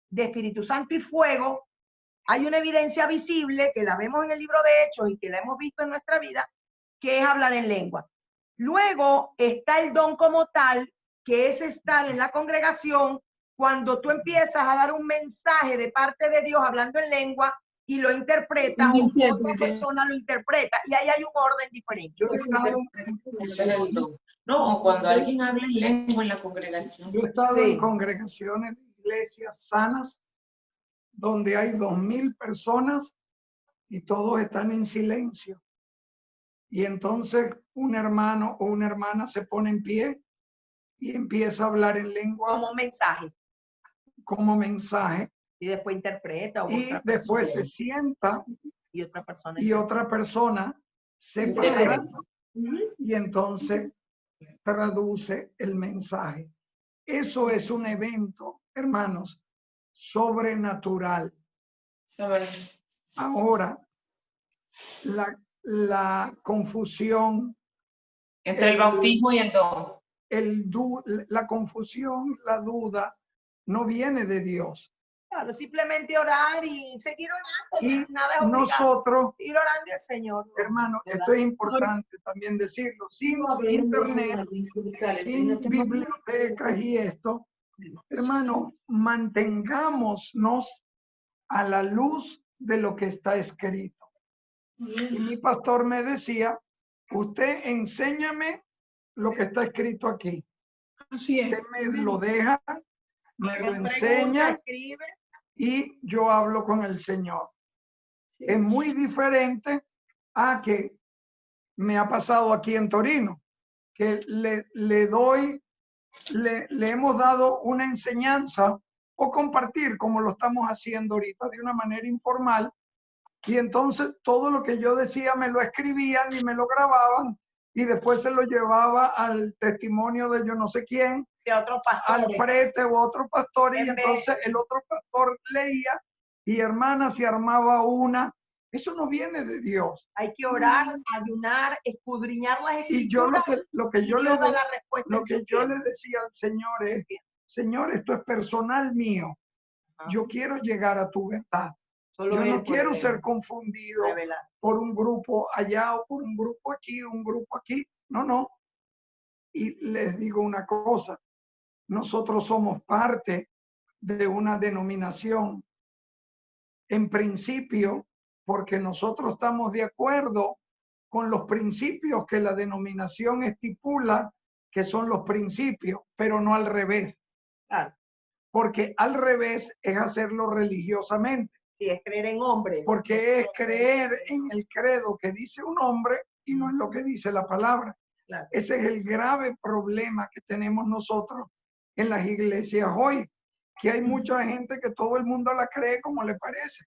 Speaker 2: de Espíritu Santo y fuego. Hay una evidencia visible que la vemos en el libro de Hechos y que la hemos visto en nuestra vida, que es hablar en lengua. Luego está el don como tal, que es estar en la congregación cuando tú empiezas a dar un mensaje de parte de Dios hablando en lengua y lo interpretas, otra persona lo interpreta, y ahí hay un orden diferente.
Speaker 3: No, cuando alguien habla en lengua en la congregación.
Speaker 1: Yo he estado en congregaciones de iglesias sanas donde hay 2000 personas y todos están en silencio. Y entonces un hermano o una hermana se pone en pie y empieza a hablar en lengua.
Speaker 2: Como mensaje.
Speaker 1: Como mensaje.
Speaker 2: Y después interpreta.
Speaker 1: Y después se sienta. Y otra persona se para y entonces traduce el mensaje. Eso es un evento, hermanos, sobrenatural. Ahora, la confusión
Speaker 3: entre el bautismo y el don.
Speaker 2: La
Speaker 1: confusión, la duda, no viene de Dios.
Speaker 2: Claro, simplemente orar y seguir orando.
Speaker 1: Y nada es nosotros,
Speaker 2: ir orando al Señor.
Speaker 1: Hermano, esto es importante también decirlo. Sin internet, sin bibliotecas y esto, hermano, mantengámonos a la luz de lo que está escrito. Y mi pastor me decía, usted enséñame lo que está escrito aquí.
Speaker 5: Así es.
Speaker 1: Usted me lo deja, me lo enseña y yo hablo con el Señor. Sí. Es muy diferente a que me ha pasado aquí en Torino, que le hemos dado una enseñanza o compartir como lo estamos haciendo ahorita de una manera informal. Y entonces todo lo que yo decía me lo escribían y me lo grababan y después se lo llevaba al testimonio de yo no sé quién, al prete o otro pastor, y entonces el otro pastor leía y hermana se armaba una. Eso no viene de Dios.
Speaker 2: Hay que orar, ayunar, escudriñar las escrituras.
Speaker 1: Y yo lo que yo le decía al Señor es, Señor, esto es personal mío. Yo quiero llegar a tu verdad. Yo no quiero ser confundido por un grupo allá o por un grupo aquí, un grupo aquí. No, no. Y les digo una cosa. Nosotros somos parte de una denominación. En principio, porque nosotros estamos de acuerdo con los principios que la denominación estipula que son los principios, pero no al revés.
Speaker 2: Claro.
Speaker 1: Porque al revés es hacerlo religiosamente.
Speaker 2: Sí, es creer en hombres.
Speaker 1: Porque es creer en el credo que dice un hombre y no en lo que dice la palabra.
Speaker 2: Claro.
Speaker 1: Ese es el grave problema que tenemos nosotros en las iglesias hoy, que hay mucha gente que todo el mundo la cree como le parece.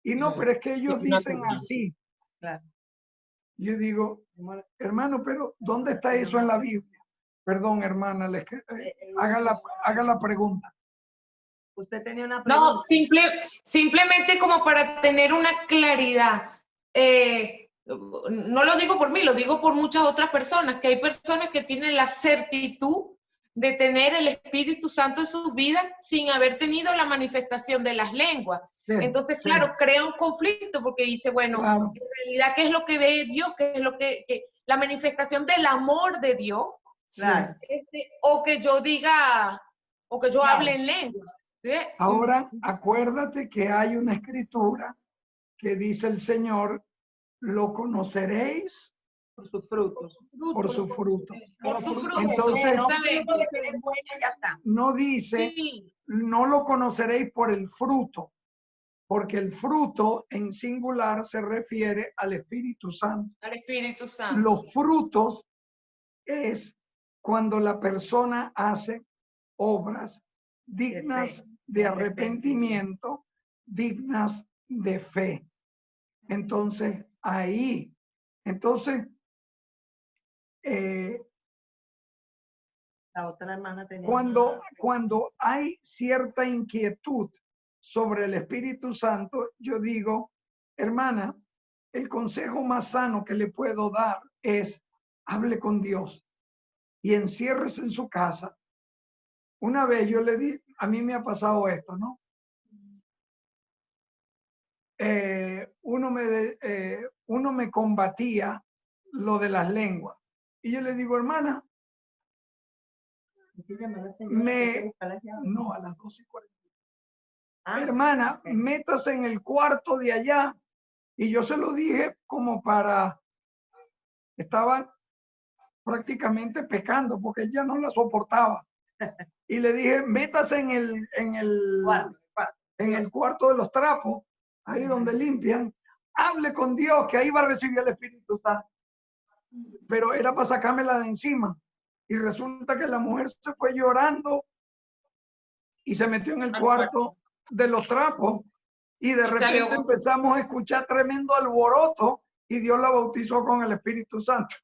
Speaker 1: Y no, pero es que ellos dicen así.
Speaker 2: Claro.
Speaker 1: Yo digo, hermano, pero ¿dónde está eso en la Biblia? Perdón, hermana, haga la pregunta.
Speaker 2: Usted tenía una pregunta.
Speaker 3: No, simplemente como para tener una claridad. No lo digo por mí, lo digo por muchas otras personas, que hay personas que tienen la certitud de tener el Espíritu Santo en sus vidas sin haber tenido la manifestación de las lenguas.
Speaker 1: Sí,
Speaker 3: entonces,
Speaker 1: sí.
Speaker 3: Claro, crea un conflicto porque dice, bueno,
Speaker 1: Claro.
Speaker 3: En realidad, ¿qué es lo que ve Dios? ¿Qué es lo que la manifestación del amor de Dios?
Speaker 2: Claro.
Speaker 3: O que yo diga, o que yo hable en lengua. ¿Sí?
Speaker 1: Ahora, acuérdate que hay una escritura que dice el Señor, lo conoceréis
Speaker 2: Por sus frutos.
Speaker 1: por su fruto.
Speaker 3: Por su fruto.
Speaker 1: Entonces, no dice,
Speaker 3: Sí.
Speaker 1: no lo conoceréis por el fruto, porque el fruto en singular se refiere al Espíritu Santo.
Speaker 3: Al Espíritu Santo.
Speaker 1: Los frutos es cuando la persona hace obras dignas de arrepentimiento, dignas de fe. Entonces, ahí,
Speaker 2: La otra hermana tenía
Speaker 1: cuando hay cierta inquietud sobre el Espíritu Santo, yo digo, hermana, el consejo más sano que le puedo dar es hable con Dios y enciérrese en su casa. Una vez yo le di, a mí me ha pasado esto, ¿no? Uno me combatía lo de las lenguas. Y yo le digo, hermana, no, a las 12:40. Hermana, métase en el cuarto de allá. Y yo se lo dije como estaba prácticamente pecando porque ella no la soportaba. Y le dije, métase en el cuarto de los trapos, ahí donde limpian, hable con Dios, que ahí va a recibir el Espíritu Santo. Pero era para sacármela de encima. Y resulta que la mujer se fue llorando y se metió en el cuarto de los trapos. Y de repente empezamos a escuchar tremendo alboroto y Dios la bautizó con el Espíritu Santo.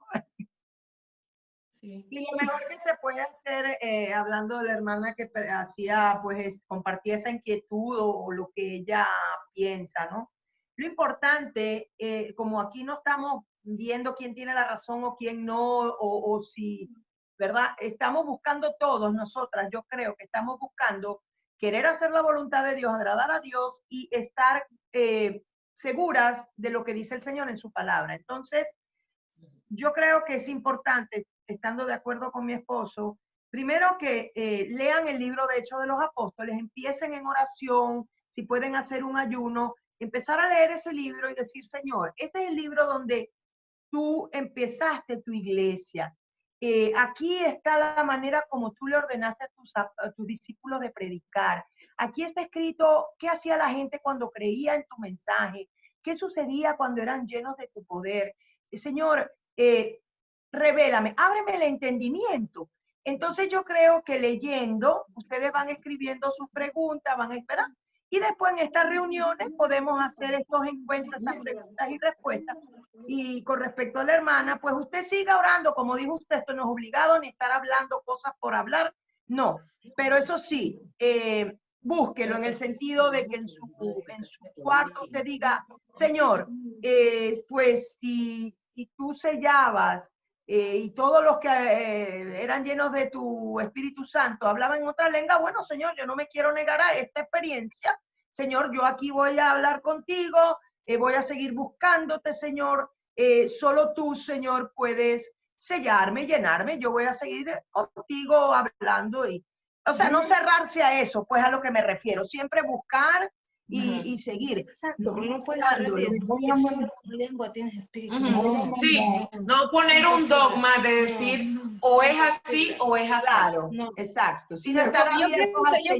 Speaker 2: Sí. Y lo mejor que se puede hacer, hablando de la hermana que hacía, pues compartía esa inquietud o lo que ella piensa, ¿no? Lo importante, como aquí no estamos viendo quién tiene la razón o quién no, o si, ¿verdad? Estamos buscando todos nosotras, yo creo que estamos buscando querer hacer la voluntad de Dios, agradar a Dios y estar seguras de lo que dice el Señor en su palabra. Entonces, yo creo que es importante, estando de acuerdo con mi esposo, primero que lean el libro de Hechos de los Apóstoles, empiecen en oración, si pueden hacer un ayuno, empezar a leer ese libro y decir, Señor, este es el libro donde tú empezaste tu iglesia. Aquí está la manera como tú le ordenaste a tus discípulos de predicar. Aquí está escrito qué hacía la gente cuando creía en tu mensaje, qué sucedía cuando eran llenos de tu poder. Señor, revélame, ábreme el entendimiento. Entonces yo creo que leyendo, ustedes van escribiendo sus preguntas, van a esperar. Y después en estas reuniones podemos hacer estos encuentros, estas preguntas y respuestas. Y con respecto a la hermana, pues usted siga orando, como dijo usted, esto no es obligado ni estar hablando cosas por hablar, no. Pero eso sí, búsquelo en el sentido de que en su cuarto usted diga, Señor, pues si tú sellabas y todos los que eran llenos de tu Espíritu Santo hablaban en otra lengua, bueno, Señor, yo no me quiero negar a esta experiencia. Señor, yo aquí voy a hablar contigo, voy a seguir buscándote, Señor. Solo tú, Señor, puedes sellarme, llenarme. Yo voy a seguir contigo hablando. O sea, no cerrarse a eso, pues a lo que me refiero. Siempre buscar y seguir.
Speaker 4: Exacto, no puedes solo con lengua tienes espíritu.
Speaker 3: Sí, no poner un dogma de decir, o es así o es así.
Speaker 2: Claro,
Speaker 4: No.
Speaker 2: Exacto. Si
Speaker 4: Yo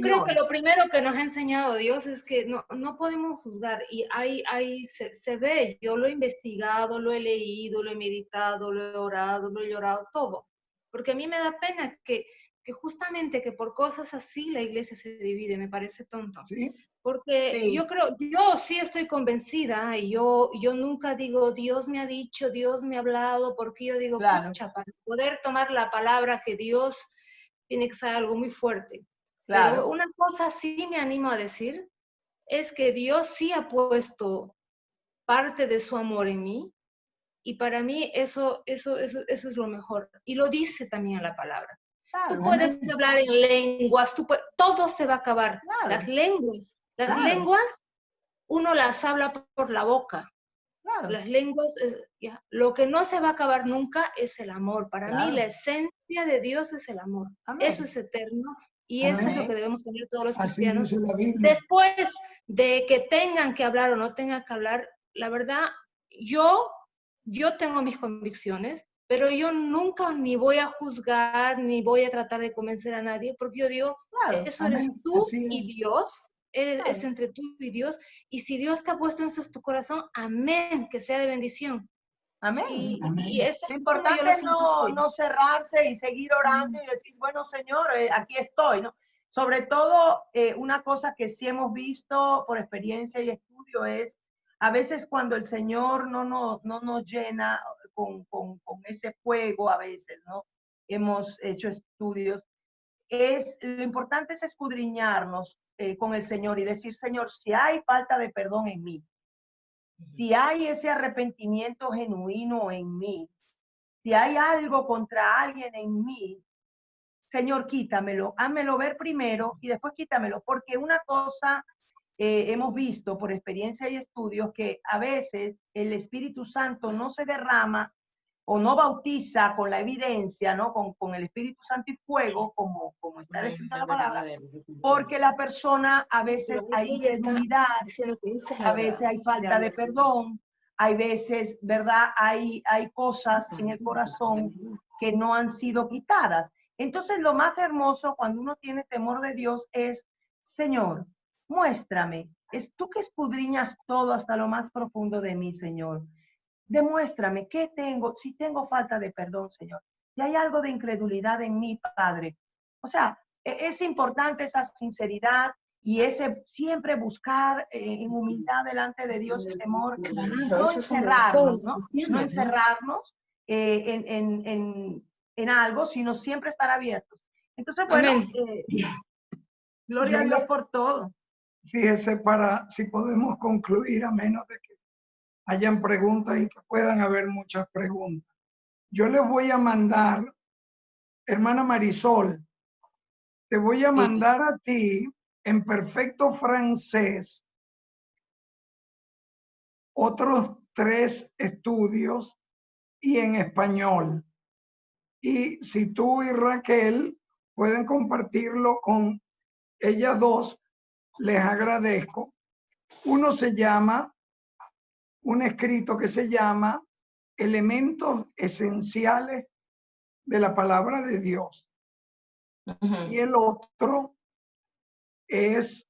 Speaker 4: creo que lo primero que nos ha enseñado Dios es que no podemos juzgar, y se ve, yo lo he investigado, lo he leído, lo he meditado, lo he orado, lo he llorado, todo, porque a mí me da pena que justamente que por cosas así la iglesia se divide, me parece tonto.
Speaker 1: ¿Sí?
Speaker 4: Porque
Speaker 2: Sí.
Speaker 4: yo sí estoy convencida, y yo nunca digo, Dios me ha dicho, Dios me ha hablado, porque yo digo,
Speaker 2: Claro.
Speaker 4: pucha, para poder tomar la palabra que Dios tiene que ser algo muy fuerte.
Speaker 2: Claro.
Speaker 4: Pero una cosa sí me animo a decir, es que Dios sí ha puesto parte de su amor en mí, y para mí eso es lo mejor. Y lo dice también la palabra.
Speaker 2: Claro.
Speaker 4: Tú puedes hablar en lenguas, todo se va a acabar.
Speaker 2: Claro.
Speaker 4: Las
Speaker 2: Claro.
Speaker 4: lenguas, uno las habla por la boca.
Speaker 2: Claro.
Speaker 4: Las lenguas, lo que no se va a acabar nunca es el amor. Para
Speaker 2: Claro.
Speaker 4: mí la esencia de Dios es el amor.
Speaker 2: Amén.
Speaker 4: Eso es eterno, y
Speaker 1: Amén.
Speaker 4: eso es lo que debemos tener todos los
Speaker 1: Así
Speaker 4: cristianos.
Speaker 1: dice la Biblia.
Speaker 4: Después de que tengan que hablar o no tengan que hablar, la verdad, yo tengo mis convicciones, pero yo nunca ni voy a juzgar, ni voy a tratar de convencer a nadie, porque yo digo,
Speaker 2: Claro.
Speaker 4: eso
Speaker 1: Amén.
Speaker 4: eres tú
Speaker 1: Así es.
Speaker 4: y Dios,
Speaker 2: Claro.
Speaker 4: es entre tú y Dios, y si Dios te ha puesto eso en tu corazón, amén, que sea de bendición.
Speaker 2: Amén.
Speaker 4: Y eso
Speaker 2: Lo
Speaker 4: es como yo
Speaker 2: importante
Speaker 4: lo
Speaker 2: es
Speaker 4: siento así.
Speaker 2: no cerrarse y seguir orando y decir, bueno, Señor, aquí estoy, ¿no? Sobre todo, una cosa que sí hemos visto por experiencia y estudio es, a veces cuando el Señor no nos llena con ese fuego, a veces, ¿no? Hemos hecho estudios. Lo importante es escudriñarnos con el Señor y decir, Señor, si hay falta de perdón en mí, si hay ese arrepentimiento genuino en mí, si hay algo contra alguien en mí, Señor, quítamelo, házmelo ver primero y después quítamelo, porque una cosa hemos visto por experiencia y estudios, que a veces el Espíritu Santo no se derrama o no bautiza con la evidencia, ¿no? Con el Espíritu Santo y fuego, como está descrito en la palabra, porque la persona a veces hay incredulidad, a veces hay falta de perdón, hay veces, ¿verdad? Hay cosas en el corazón que no han sido quitadas. Entonces, lo más hermoso cuando uno tiene temor de Dios es, Señor, muéstrame, es tú que escudriñas todo hasta lo más profundo de mí, Señor. Demuéstrame qué tengo, si tengo falta de perdón, Señor. Si hay algo de incredulidad en mí, Padre. O sea, es importante esa sinceridad y ese siempre buscar en humildad delante de Dios y temor. No encerrarnos, ¿no? No encerrarnos en algo, sino siempre estar abiertos. Entonces, bueno, gloria a Dios por todo.
Speaker 1: Fíjese, si podemos concluir, a menos de que hayan preguntas, y que puedan haber muchas preguntas. Yo les voy a mandar, hermana Marisol, te voy a mandar a ti en perfecto francés otros 3 estudios y en español. Y si tú y Raquel pueden compartirlo con ellas dos, les agradezco. Uno se llama, un escrito que se llama Elementos Esenciales de la Palabra de Dios. Y el otro es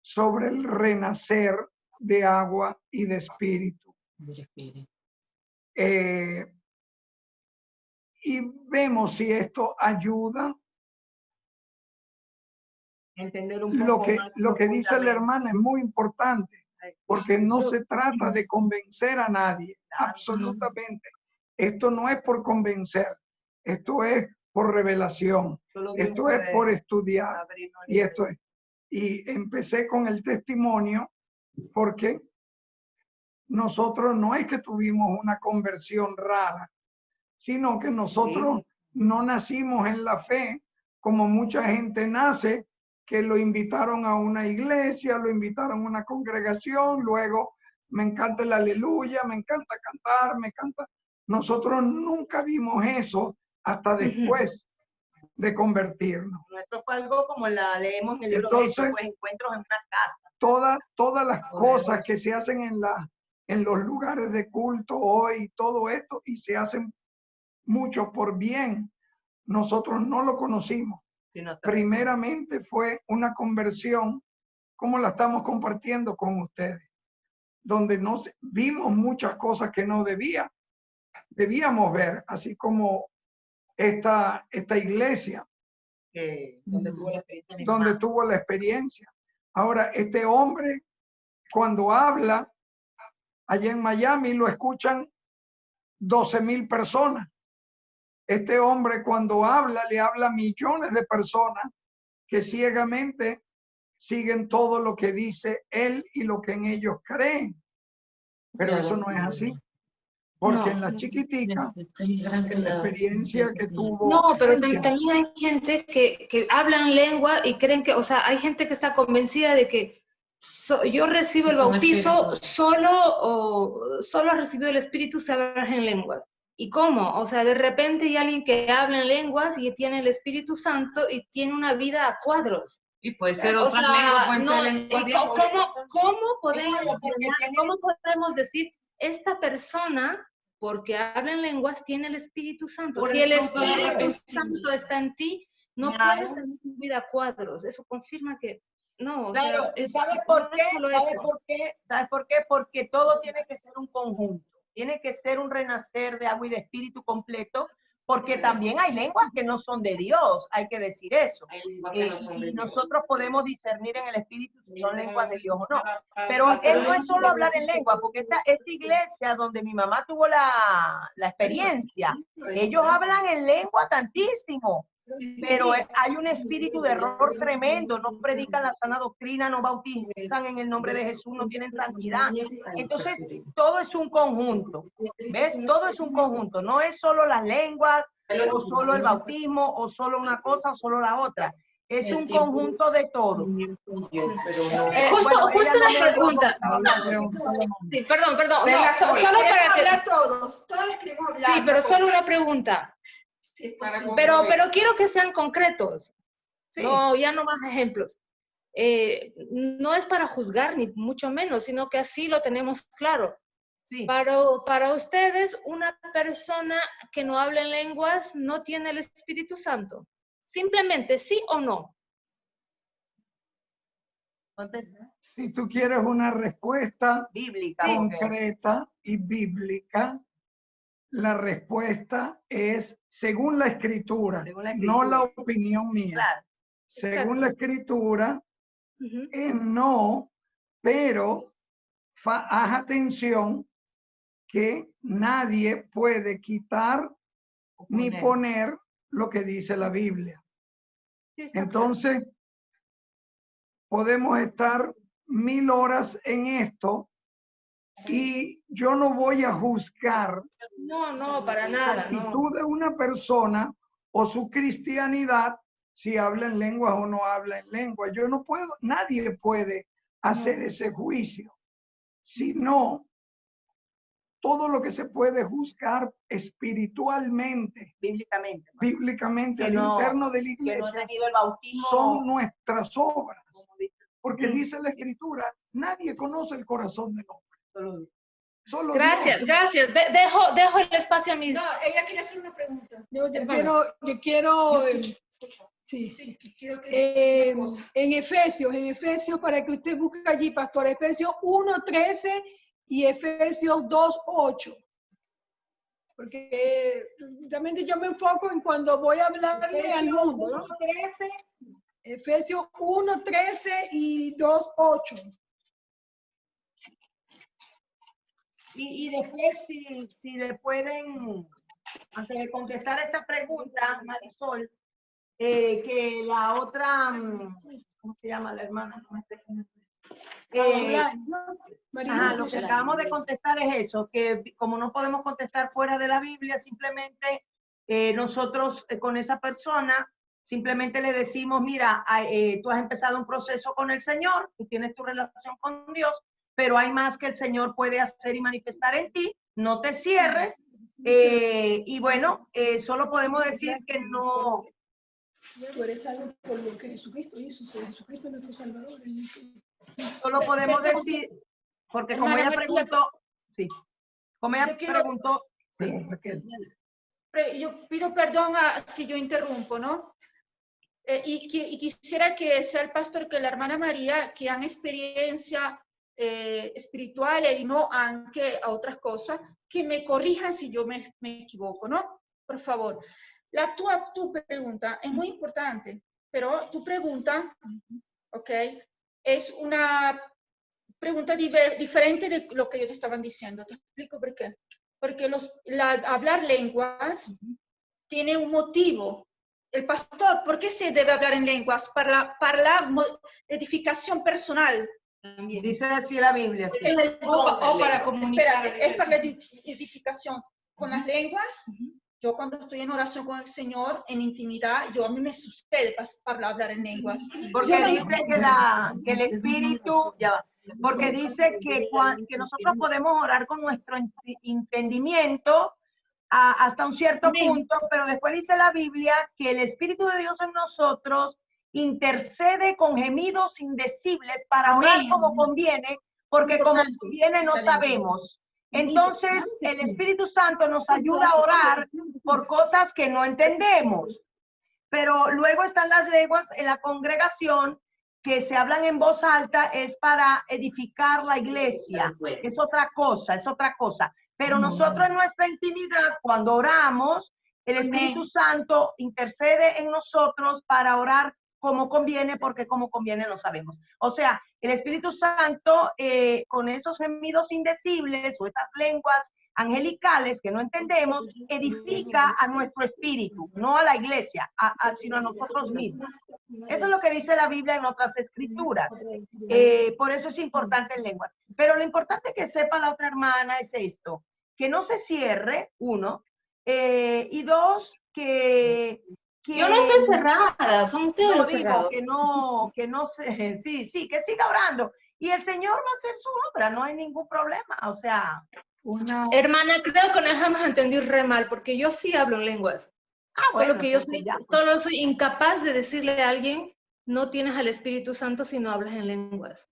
Speaker 1: sobre el renacer de agua y de espíritu. Y vemos si esto ayuda.
Speaker 2: Entender un poco
Speaker 1: lo que dice la hermana es muy importante, porque no se trata de convencer a nadie, absolutamente. Esto no es por convencer, esto es por revelación, esto es por estudiar, y esto es. Y empecé con el testimonio porque nosotros no es que tuvimos una conversión rara, sino que nosotros no nacimos en la fe como mucha gente nace, que lo invitaron a una iglesia, lo invitaron a una congregación, luego me encanta el aleluya, me encanta cantar, me encanta. Nosotros nunca vimos eso hasta después de convertirnos.
Speaker 2: Nuestro fue algo como leemos en el libro de Hechos, pues encuentros en una casa.
Speaker 1: Todas las cosas que se hacen en los lugares de culto hoy, todo esto, y se hacen mucho por bien, nosotros no lo conocimos. Primeramente fue una conversión, como la estamos compartiendo con ustedes, donde vimos muchas cosas que no debíamos ver, así como esta iglesia, donde tuvo la experiencia. Ahora, este hombre, cuando habla, allá en Miami lo escuchan 12,000 personas. Este hombre, cuando habla, le habla a millones de personas que ciegamente siguen todo lo que dice él y lo que en ellos creen. Pero eso no es así. Porque en la chiquitica, en la experiencia que tuvo...
Speaker 4: No, pero también hay gente que hablan lengua y creen que, o sea, hay gente que está convencida de que yo recibo el bautizo solo ha recibido el Espíritu si hablas en lenguas. ¿Y cómo? O sea, de repente hay alguien que habla en lenguas y tiene el Espíritu Santo y tiene una vida a cuadros.
Speaker 3: Y puede ser otra lengua, puede ser lengua.
Speaker 4: ¿Cómo podemos decir esta persona, porque habla en lenguas, tiene el Espíritu Santo? Si el Espíritu Santo está en ti, no puedes tener tu vida a cuadros. Eso confirma que no.
Speaker 2: Claro,
Speaker 4: o sea,
Speaker 2: ¿sabes por qué? ¿Sabes por qué? Porque todo tiene que ser un conjunto. Tiene que ser un renacer de agua y de espíritu completo, porque también hay lenguas que no son de Dios, hay que decir eso. Y nosotros podemos discernir en el espíritu si son lenguas de Dios o no. Pero él no es solo hablar en lengua, porque esta iglesia donde mi mamá tuvo la experiencia, ellos hablan en lengua tantísimo. Pero hay un espíritu de error tremendo, no predican la sana doctrina, no bautizan en el nombre de Jesús, no tienen santidad. Entonces, todo es un conjunto, ¿ves? Todo es un conjunto, no es solo las lenguas, o solo el bautismo, o solo una cosa, o solo la otra. Es un conjunto de todo.
Speaker 4: Justo una pregunta. Sí, perdón. No, solo para que...
Speaker 5: todos queremos hablar.
Speaker 4: Sí, pero solo una pregunta. Pero quiero que sean concretos. Sí. No, ya no más ejemplos. No es para juzgar, ni mucho menos, sino que así lo tenemos claro. Sí. Para ustedes, una persona que no habla en lenguas no tiene el Espíritu Santo. Simplemente, ¿sí o no?
Speaker 1: Si tú quieres una respuesta
Speaker 2: bíblica,
Speaker 1: concreta y bíblica, la respuesta es según la escritura, no la opinión mía. Claro. Según la escritura, es no, pero haz atención que nadie puede quitar ni poner lo que dice la Biblia. Entonces, podemos estar 1000 horas en esto y yo no voy a juzgar
Speaker 4: para nada,
Speaker 1: la actitud de una persona o su cristianidad, si habla en lengua o no habla en lengua. Yo no puedo, nadie puede hacer ese juicio, sino todo lo que se puede juzgar espiritualmente, bíblicamente al interno de la iglesia, son nuestras obras. Porque dice la escritura, nadie conoce el corazón del hombre. Solo
Speaker 4: gracias. Dejo el espacio a mis...
Speaker 5: No, ella quiere hacer una pregunta. Yo quiero en Efesios, para que usted busque allí, pastor, Efesios 1:13 y Efesios 2:8. Porque realmente yo me enfoco en cuando voy a hablarle al mundo, ¿no? Efesios 1:13 y 2:8.
Speaker 2: Y después, si le pueden, antes de contestar esta pregunta, Marisol, que la otra, ¿cómo se llama la hermana? Lo que acabamos de contestar es eso, que como no podemos contestar fuera de la Biblia, simplemente nosotros con esa persona, simplemente le decimos, mira, tú has empezado un proceso con el Señor, tú tienes tu relación con Dios, pero hay más que el Señor puede hacer y manifestar en ti, no te cierres, y bueno, solo podemos decir que no...
Speaker 5: Tú eres salvo por lo que Jesucristo hizo, Jesucristo es nuestro Salvador.
Speaker 2: Solo podemos decir, porque como ella preguntó, sí, como ella preguntó, sí.
Speaker 6: yo pido perdón si yo interrumpo, ¿no? Y quisiera que sea el pastor, que la hermana María, que han experiencia espiritual y no anche a otras cosas, que me corrijan si yo me equivoco, ¿no? Por favor. Tu pregunta es muy importante, pero tu pregunta, ¿ok? Es una pregunta diferente de lo que yo te estaba diciendo. Te explico por qué. Porque hablar lenguas tiene un motivo. El pastor, ¿por qué se debe hablar en lenguas? Para la edificación personal.
Speaker 2: Dice así la Biblia. Sí.
Speaker 6: O para comunicar. Espérate, es para la edificación. Con las lenguas, yo cuando estoy en oración con el Señor, en intimidad, a mí me sucede para hablar en lenguas.
Speaker 2: Porque dice que el Espíritu, ya va, porque dice que nosotros podemos orar con nuestro entendimiento hasta un cierto punto, pero después dice la Biblia que el Espíritu de Dios en nosotros intercede con gemidos indecibles para orar como conviene, porque como conviene no sabemos. Entonces, el Espíritu Santo nos ayuda a orar por cosas que no entendemos. Pero luego están las lenguas en la congregación que se hablan en voz alta, es para edificar la iglesia. Es otra cosa, es otra cosa. Pero nosotros en nuestra intimidad, cuando oramos, el Espíritu Santo intercede en nosotros para orar como conviene, porque como conviene no sabemos. O sea, el Espíritu Santo con esos gemidos indecibles o esas lenguas angelicales que no entendemos, edifica a nuestro espíritu, no a la iglesia, sino a nosotros mismos. Eso es lo que dice la Biblia en otras escrituras. Por eso es importante en lenguas. Pero lo importante que sepa la otra hermana es esto, que no se cierre, uno, y dos, que
Speaker 4: yo no estoy cerrada, son ustedes los cerrados.
Speaker 2: Que no se, sí, que siga orando. Y el Señor va a hacer su obra, no hay ningún problema, o sea.
Speaker 4: Hermana, creo que nos hemos entendido re mal, porque yo sí hablo en lenguas.
Speaker 2: Bueno,
Speaker 4: solo que yo solo soy incapaz de decirle a alguien, no tienes al Espíritu Santo si no hablas en lenguas.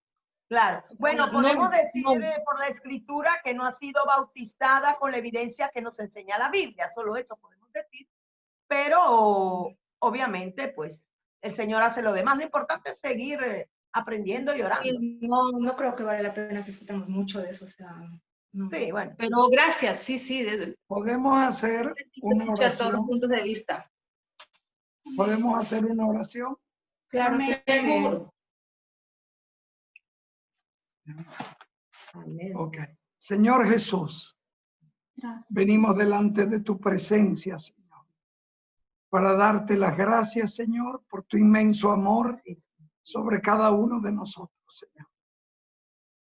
Speaker 2: Claro. Bueno, podemos decir por la Escritura que no ha sido bautizada con la evidencia que nos enseña la Biblia, solo eso podemos decir. Pero, obviamente, pues, el Señor hace lo demás. Lo importante es seguir aprendiendo y orando.
Speaker 4: No creo que vale la pena que discutamos mucho de eso, o sea. No.
Speaker 2: Sí, bueno.
Speaker 4: Pero gracias, sí.
Speaker 1: Podemos hacer una oración.
Speaker 4: Todos los puntos de vista.
Speaker 1: ¿Podemos hacer una oración?
Speaker 4: Claro,
Speaker 6: seguro.
Speaker 1: Ok. Señor Jesús,
Speaker 6: Gracias.
Speaker 1: venimos delante de tu presencia, Señor, para darte las gracias, Señor, por tu inmenso amor sobre cada uno de nosotros, Señor.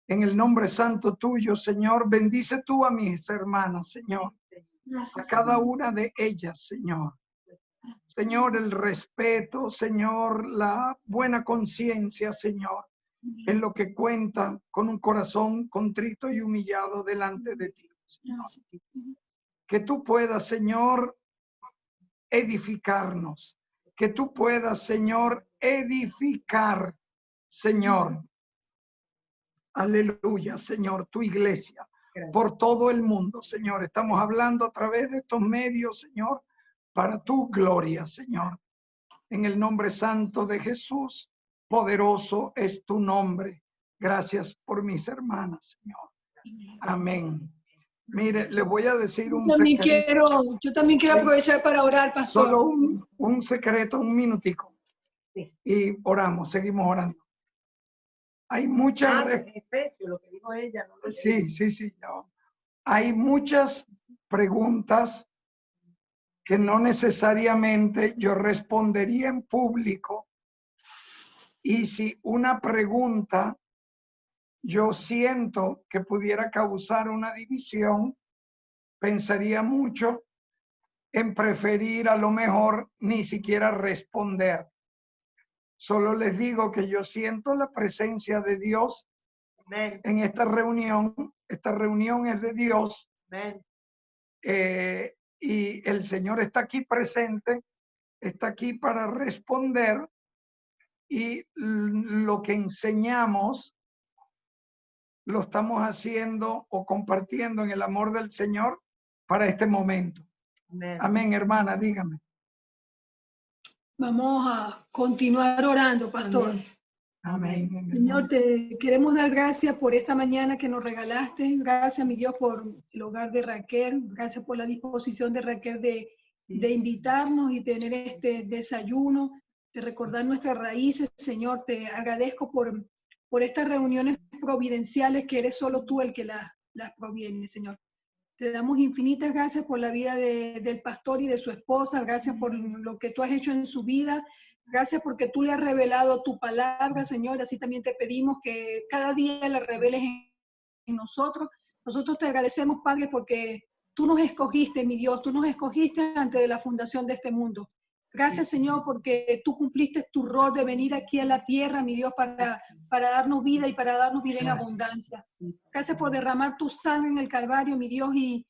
Speaker 1: En el nombre santo tuyo, Señor, bendice tú a mis hermanas, Señor.
Speaker 6: Gracias,
Speaker 1: A cada una de ellas, Señor. Señor, el respeto, Señor, la buena conciencia, Señor, en lo que cuenta con un corazón contrito y humillado delante de ti, Señor. Que tú puedas, Señor, edificarnos. Que tú puedas, Señor, edificar, Señor. Aleluya, Señor, tu iglesia, por todo el mundo, Señor. Estamos hablando a través de estos medios, Señor, para tu gloria, Señor. En el nombre santo de Jesús, poderoso es tu nombre. Gracias por mis hermanas, Señor. Amén. Mire, le voy a decir un secreto.
Speaker 5: Yo también quiero aprovechar para orar, pastor.
Speaker 1: Solo un secreto, un minutico. Y oramos, seguimos orando. Hay muchas...
Speaker 2: lo que dijo ella. No
Speaker 1: sí. No. Hay muchas preguntas que no necesariamente yo respondería en público. Y si una pregunta yo siento que pudiera causar una división, pensaría mucho en preferir a lo mejor ni siquiera responder. Solo les digo que yo siento la presencia de Dios en esta reunión. Esta reunión es de Dios. Y el Señor está aquí presente, está aquí para responder. Y lo que enseñamos lo estamos haciendo o compartiendo en el amor del Señor para este momento. Amén, hermana, dígame.
Speaker 5: Vamos a continuar orando, pastor.
Speaker 1: Amén.
Speaker 5: Señor, te queremos dar gracias por esta mañana que nos regalaste. Gracias, mi Dios, por el hogar de Raquel. Gracias por la disposición de Raquel de invitarnos y tener este desayuno, de recordar nuestras raíces. Señor, te agradezco por estas reuniones providenciales que eres solo tú el que las proviene, Señor. Te damos infinitas gracias por la vida del pastor y de su esposa. Gracias por lo que tú has hecho en su vida. Gracias porque tú le has revelado tu palabra, Señor. Así también te pedimos que cada día la reveles en nosotros. Nosotros te agradecemos, Padre, porque tú nos escogiste, mi Dios. Tú nos escogiste antes de la fundación de este mundo. Gracias, Señor, porque tú cumpliste tu rol de venir aquí a la tierra, mi Dios, para darnos vida y para darnos vida en abundancia. Gracias por derramar tu sangre en el Calvario, mi Dios, y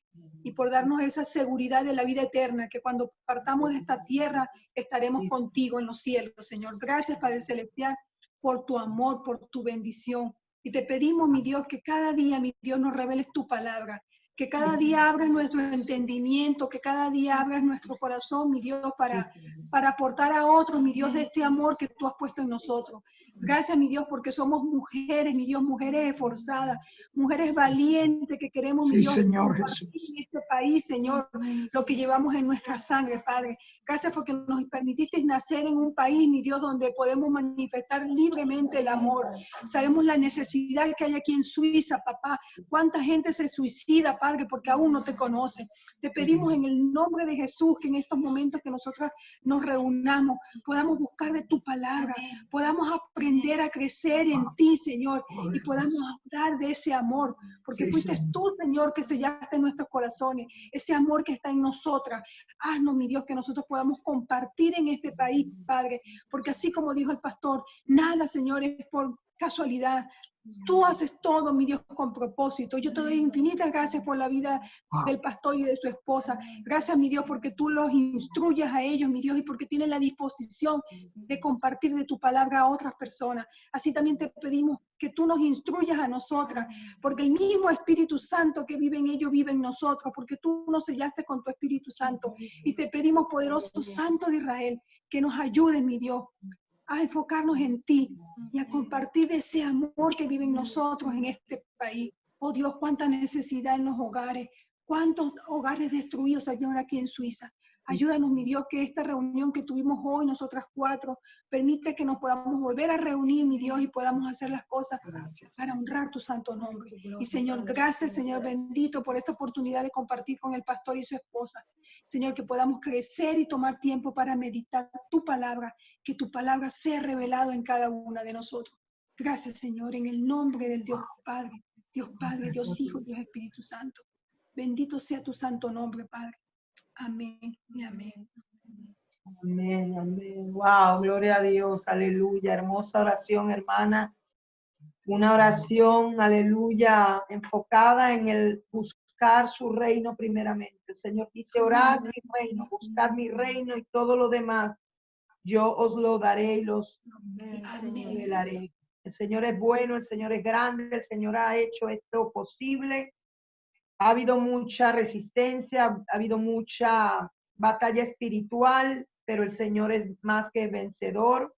Speaker 5: por darnos esa seguridad de la vida eterna, que cuando partamos de esta tierra estaremos contigo en los cielos, Señor. Gracias, Padre Celestial, por tu amor, por tu bendición. Y te pedimos, mi Dios, que cada día, mi Dios, nos reveles tu palabra, que cada día abras nuestro entendimiento, que cada día abras nuestro corazón, mi Dios, para aportar a otros, mi Dios, de este amor que tú has puesto en nosotros. Gracias, mi Dios, porque somos mujeres, mi Dios, mujeres esforzadas, mujeres valientes que queremos, mi Dios,
Speaker 1: Señor
Speaker 5: compartir
Speaker 1: Jesús.
Speaker 5: en este país, Señor, lo que llevamos en nuestra sangre, Padre. Gracias porque nos permitiste nacer en un país, mi Dios, donde podemos manifestar libremente el amor. Sabemos la necesidad que hay aquí en Suiza, papá. Cuánta gente se suicida, Padre, porque aún no te conoce. Te pedimos en el nombre de Jesús que en estos momentos que nosotras nos reunamos, podamos buscar de tu palabra, podamos aprender a crecer en ti, Señor, y podamos dar de ese amor, porque fuiste tú, Señor, que sellaste en nuestros corazones, ese amor que está en nosotras. Haznos, mi Dios, que nosotros podamos compartir en este país, Padre, porque así como dijo el pastor, nada, Señor, es por casualidad. Tú haces todo, mi Dios, con propósito. Yo te doy infinitas gracias por la vida del pastor y de su esposa. Gracias, mi Dios, porque tú los instruyes a ellos, mi Dios, y porque tienen la disposición de compartir de tu palabra a otras personas. Así también te pedimos que tú nos instruyas a nosotras, porque el mismo Espíritu Santo que vive en ellos vive en nosotros, porque tú nos sellaste con tu Espíritu Santo. Y te pedimos, poderoso Santo de Israel, que nos ayudes, mi Dios, a enfocarnos en ti y a compartir ese amor que vive en nosotros en este país. Oh Dios, cuánta necesidad en los hogares, cuántos hogares destruidos hay ahora aquí en Suiza. Ayúdanos, mi Dios, que esta reunión que tuvimos hoy, nosotras cuatro, permite que nos podamos volver a reunir, mi Dios, y podamos hacer las cosas para honrar tu santo nombre. Y Señor, gracias, Señor bendito, por esta oportunidad de compartir con el pastor y su esposa. Señor, que podamos crecer y tomar tiempo para meditar tu palabra, que tu palabra sea revelada en cada una de nosotros. Gracias, Señor, en el nombre del Dios Padre, Dios Hijo, Dios Espíritu Santo. Bendito sea tu santo nombre, Padre. Amén y amén.
Speaker 2: Amén, amén. Wow, gloria a Dios, aleluya. Hermosa oración, hermana. Una oración, aleluya, enfocada en el buscar su reino primeramente. El Señor dice, orad mi reino, buscad mi reino y todo lo demás yo os lo daré y los revelaré. El Señor es bueno, el Señor es grande, el Señor ha hecho esto posible. Ha habido mucha resistencia, ha habido mucha batalla espiritual, pero el Señor es más que vencedor.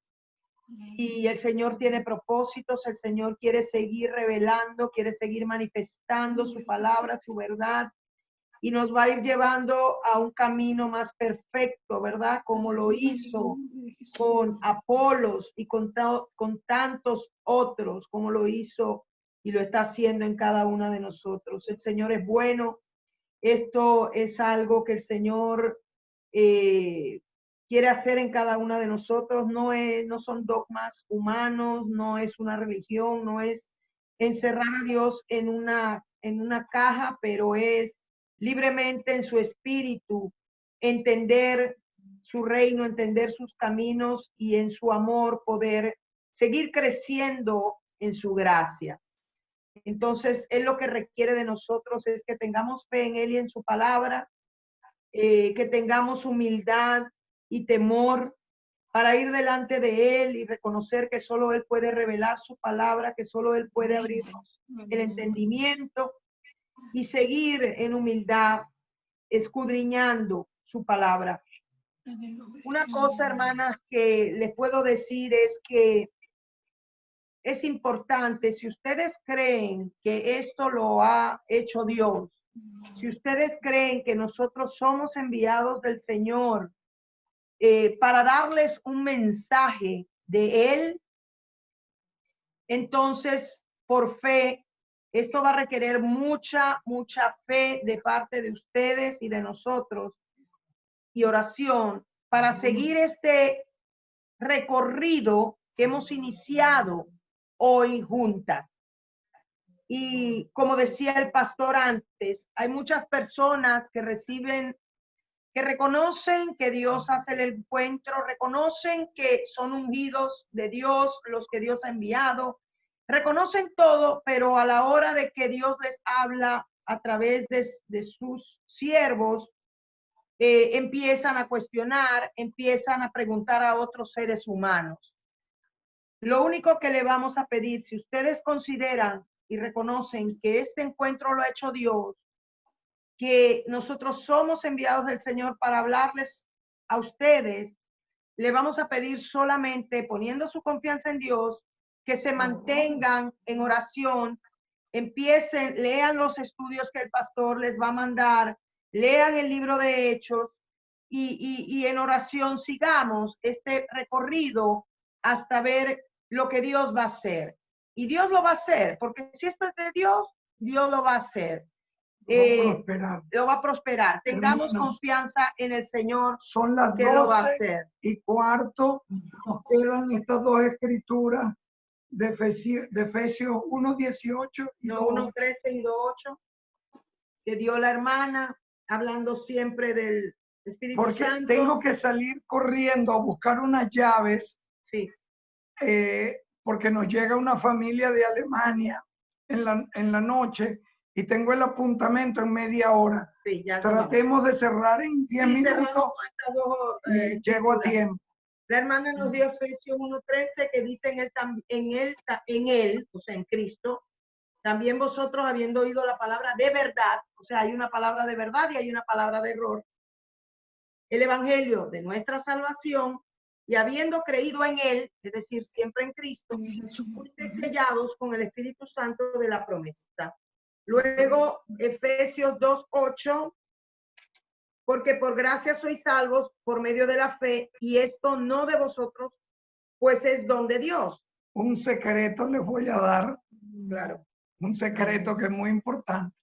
Speaker 2: Y el Señor tiene propósitos, el Señor quiere seguir revelando, quiere seguir manifestando su palabra, su verdad, y nos va a ir llevando a un camino más perfecto, ¿verdad? Como lo hizo con Apolos y con tantos otros, como lo hizo y lo está haciendo en cada una de nosotros. El Señor es bueno. Esto es algo que el Señor quiere hacer en cada una de nosotros. No son dogmas humanos, no es una religión, no es encerrar a Dios en una caja, pero es libremente en su espíritu entender su reino, entender sus caminos y en su amor poder seguir creciendo en su gracia. Entonces, Él lo que requiere de nosotros es que tengamos fe en Él y en su palabra, que tengamos humildad y temor para ir delante de Él y reconocer que solo Él puede revelar su palabra, que solo Él puede abrirnos el entendimiento y seguir en humildad escudriñando su palabra. Una cosa, hermanas, que les puedo decir es que es importante, si ustedes creen que esto lo ha hecho Dios, si ustedes creen que nosotros somos enviados del Señor para darles un mensaje de Él, entonces, por fe, esto va a requerir mucha fe de parte de ustedes y de nosotros y oración para seguir este recorrido que hemos iniciado hoy juntas. Y como decía el pastor antes, hay muchas personas que reconocen que Dios hace el encuentro, reconocen que son ungidos de Dios, los que Dios ha enviado, reconocen todo, pero a la hora de que Dios les habla a través de sus siervos, empiezan a cuestionar, empiezan a preguntar a otros seres humanos. Lo único que le vamos a pedir, si ustedes consideran y reconocen que este encuentro lo ha hecho Dios, que nosotros somos enviados del Señor para hablarles a ustedes, le vamos a pedir solamente, poniendo su confianza en Dios, que se mantengan en oración, empiecen, lean los estudios que el pastor les va a mandar, lean el libro de Hechos y en oración sigamos este recorrido hasta ver lo que Dios va a hacer. Y Dios lo va a hacer, porque si esto es de Dios, Dios lo va a hacer. Lo va a prosperar. Tengamos confianza en el Señor.
Speaker 1: Son las
Speaker 2: que lo va a hacer.
Speaker 1: 12:15. Nos quedan estas dos escrituras de Efesios 1:18 y
Speaker 2: 1:13 y 2:8. Que dio la hermana, hablando siempre del Espíritu
Speaker 1: Porque
Speaker 2: Santo.
Speaker 1: tengo que salir corriendo a buscar unas llaves.
Speaker 2: Sí.
Speaker 1: Porque nos llega una familia de Alemania en la noche y tengo el apuntamento en media hora.
Speaker 2: Sí, ya
Speaker 1: tratemos de cerrar en 10 minutos y llego a tiempo.
Speaker 2: La hermana nos dio Efesios 1:13 que dice en él, o sea, en Cristo, también vosotros habiendo oído la palabra de verdad, o sea, hay una palabra de verdad y hay una palabra de error, el evangelio de nuestra salvación, y habiendo creído en él, es decir, siempre en Cristo, fuisteis sellados con el Espíritu Santo de la promesa. Luego, Efesios 2:8, porque por gracia sois salvos por medio de la fe, y esto no de vosotros, pues es don de Dios.
Speaker 1: Un secreto les voy a dar.
Speaker 2: Claro.
Speaker 1: Un secreto que es muy importante.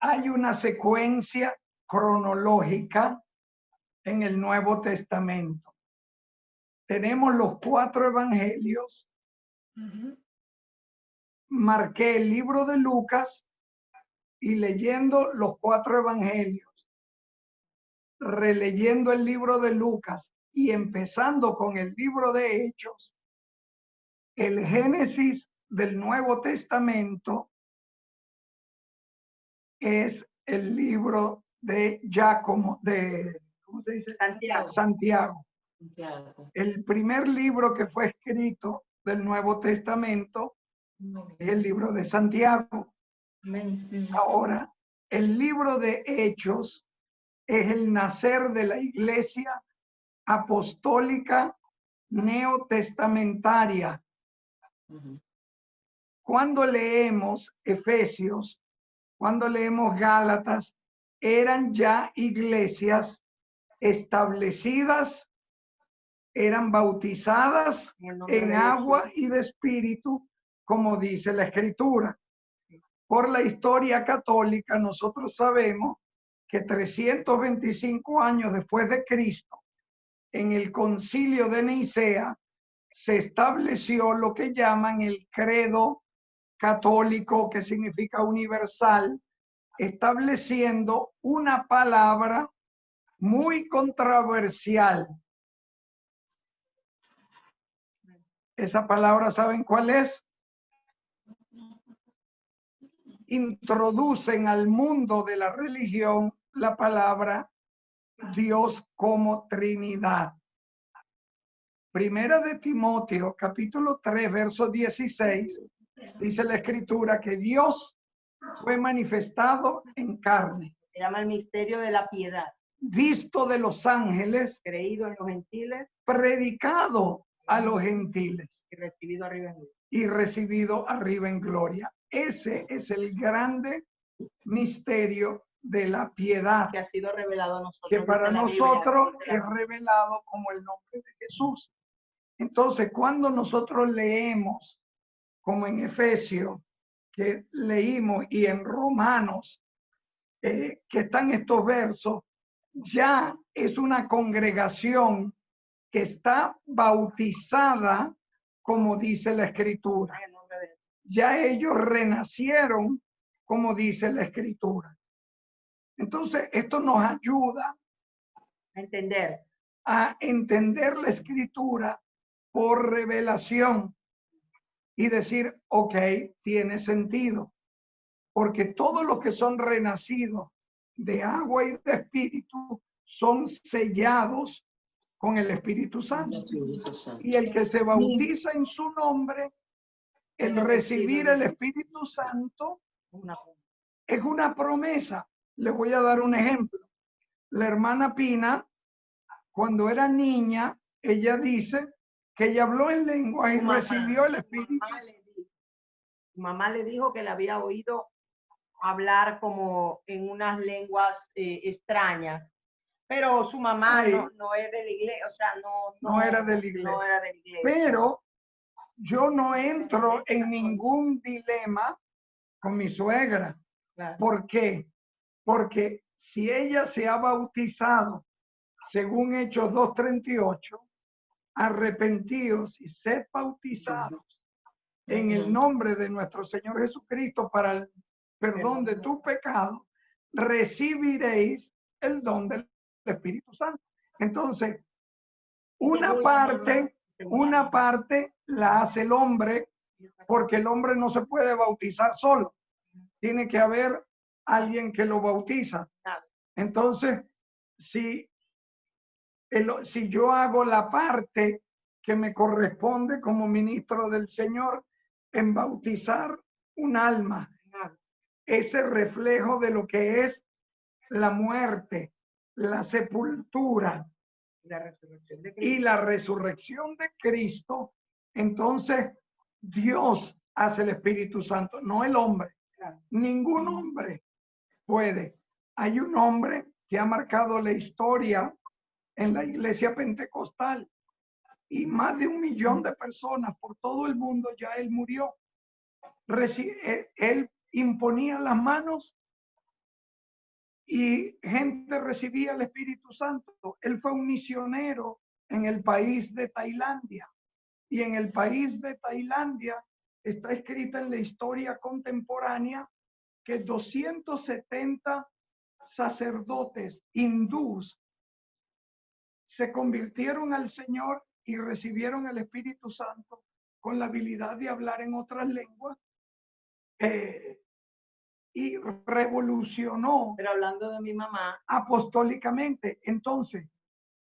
Speaker 1: Hay una secuencia cronológica en el Nuevo Testamento. Tenemos los 4 evangelios. Marqué el libro de Lucas y leyendo los 4 evangelios, releyendo el libro de Lucas y empezando con el libro de Hechos, el Génesis del Nuevo Testamento es el libro de Giacomo, ¿cómo se dice? Santiago. El primer libro que fue escrito del Nuevo Testamento es el libro de Santiago. Ahora, el libro de Hechos es el nacer de la iglesia apostólica neotestamentaria. Cuando leemos Efesios, cuando leemos Gálatas, eran ya iglesias establecidas, eran bautizadas en agua y de espíritu, como dice la Escritura. Por la historia católica, nosotros sabemos que 325 años después de Cristo, en el Concilio de Nicea, se estableció lo que llaman el credo católico, que significa universal, estableciendo una palabra muy controversial. Esa palabra, ¿saben cuál es? Introducen al mundo de la religión la palabra Dios como Trinidad. Primera de Timoteo, capítulo 3, verso 16, dice la Escritura que Dios fue manifestado en carne.
Speaker 2: Se llama el misterio de la piedad.
Speaker 1: Visto de los ángeles,
Speaker 2: Creído en los gentiles,
Speaker 1: predicado a los gentiles
Speaker 2: y recibido arriba en gloria.
Speaker 1: y recibido arriba en gloria. Ese es el grande misterio de la piedad
Speaker 2: Que ha sido revelado a nosotros.
Speaker 1: que para
Speaker 2: dice la
Speaker 1: nosotros
Speaker 2: Biblia, dice
Speaker 1: es
Speaker 2: la-
Speaker 1: revelado como el nombre de Jesús. Entonces, cuando nosotros leemos, como en Efesios, que leímos, y en Romanos, que están estos versos, ya es una congregación que está bautizada, como dice la Escritura.
Speaker 2: en el nombre de Jesús.
Speaker 1: Ya ellos renacieron, como dice la Escritura. Entonces, esto nos ayuda
Speaker 2: A entender.
Speaker 1: a entender la Escritura por revelación y decir, ok, tiene sentido, porque todos los que son renacidos de agua y de espíritu son sellados con el Espíritu Santo. Y el que se bautiza en su nombre, el recibir el Espíritu Santo,
Speaker 2: Una-
Speaker 1: es una promesa. Le voy a dar un ejemplo. La hermana Pina, cuando era niña, ella dice que ella habló en lengua y
Speaker 2: Su mamá-
Speaker 1: recibió el Espíritu.
Speaker 2: Su mamá le dijo que le había oído hablar como en unas lenguas extrañas, pero su mamá
Speaker 1: Ay.
Speaker 2: no es de la iglesia, o sea,
Speaker 1: No era de la iglesia.
Speaker 2: No era de la iglesia.
Speaker 1: Pero yo no entro en ningún dilema con mi suegra.
Speaker 2: Claro.
Speaker 1: ¿Por qué? Porque si ella se ha bautizado, según Hechos 2:38, arrepentidos y sed bautizados en el nombre de nuestro Señor Jesucristo para el perdón de tu pecado, recibiréis el don del Espíritu Santo. Entonces, una parte la hace el hombre, porque el hombre no se puede bautizar solo. Tiene que haber alguien que lo bautiza. Entonces, si yo hago la parte que me corresponde como ministro del Señor en bautizar un alma, ese reflejo de lo que es la muerte, la sepultura y la resurrección de Cristo, entonces Dios hace el Espíritu Santo, no el hombre. Ningún hombre puede. Hay un hombre que ha marcado la historia en la iglesia pentecostal y más de 1 millón de personas por todo el mundo, ya él murió. Él imponía las manos y gente recibía el Espíritu Santo. Él fue un misionero en el país de Tailandia, y en el país de Tailandia está escrita en la historia contemporánea que 270 sacerdotes hindús se convirtieron al Señor y recibieron el Espíritu Santo con la habilidad de hablar en otras lenguas, y revolucionó.
Speaker 2: Pero hablando de mi mamá,
Speaker 1: apostólicamente. Entonces,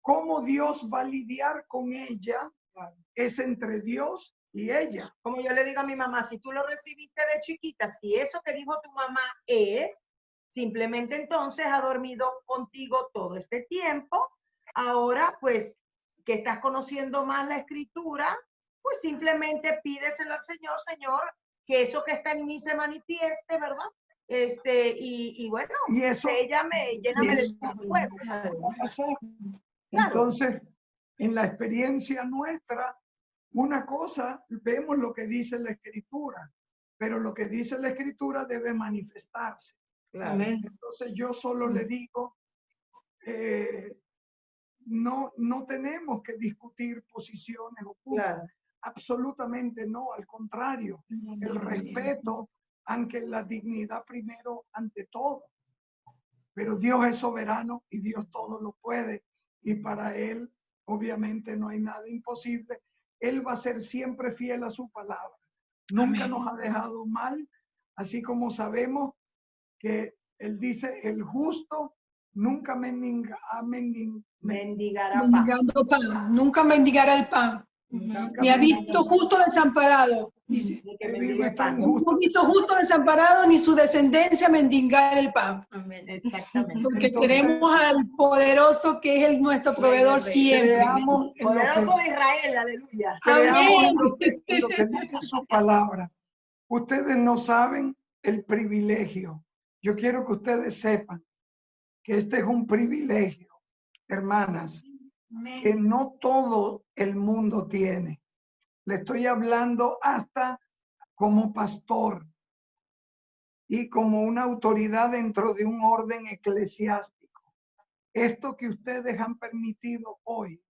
Speaker 1: ¿cómo Dios va a lidiar con ella? Es entre Dios y ella.
Speaker 2: como yo le digo a mi mamá, si tú lo recibiste de chiquita, si eso que dijo tu mamá es, simplemente entonces ha dormido contigo todo este tiempo. Ahora, pues, que estás conociendo más la escritura, pues simplemente pídeselo al Señor, Señor, que eso que está en mí se manifieste, ¿verdad? Y bueno,
Speaker 1: Y eso,
Speaker 2: ella me llena de fuego.
Speaker 1: entonces, en la experiencia nuestra, una cosa, vemos lo que dice la Escritura, pero lo que dice la Escritura debe manifestarse.
Speaker 4: Amén.
Speaker 1: Entonces, yo solo le digo, no tenemos que discutir posiciones ocultas.
Speaker 2: Claro.
Speaker 1: Absolutamente no, al contrario, el respeto, aunque la dignidad primero ante todo. Pero Dios es soberano y Dios todo lo puede, y para Él obviamente no hay nada imposible. Él va a ser siempre fiel a su palabra. Nunca nos ha dejado mal, así como sabemos que Él dice, el justo nunca mendigará pan.
Speaker 5: Mendigando pan. Nunca mendigará el pan. Ni ha visto justo desamparado, dice. No ha visto justo desamparado ni su descendencia mendigar el pan.
Speaker 2: Exactamente.
Speaker 5: Porque tenemos al poderoso que es nuestro proveedor siempre.
Speaker 1: Creamos en lo
Speaker 2: Poderoso
Speaker 1: que,
Speaker 2: de Israel, aleluya.
Speaker 1: creamos en lo que dice su palabra. Ustedes no saben el privilegio. Yo quiero que ustedes sepan que este es un privilegio, hermanas, que no todo el mundo tiene. Le estoy hablando hasta como pastor y como una autoridad dentro de un orden eclesiástico. Esto que ustedes han permitido hoy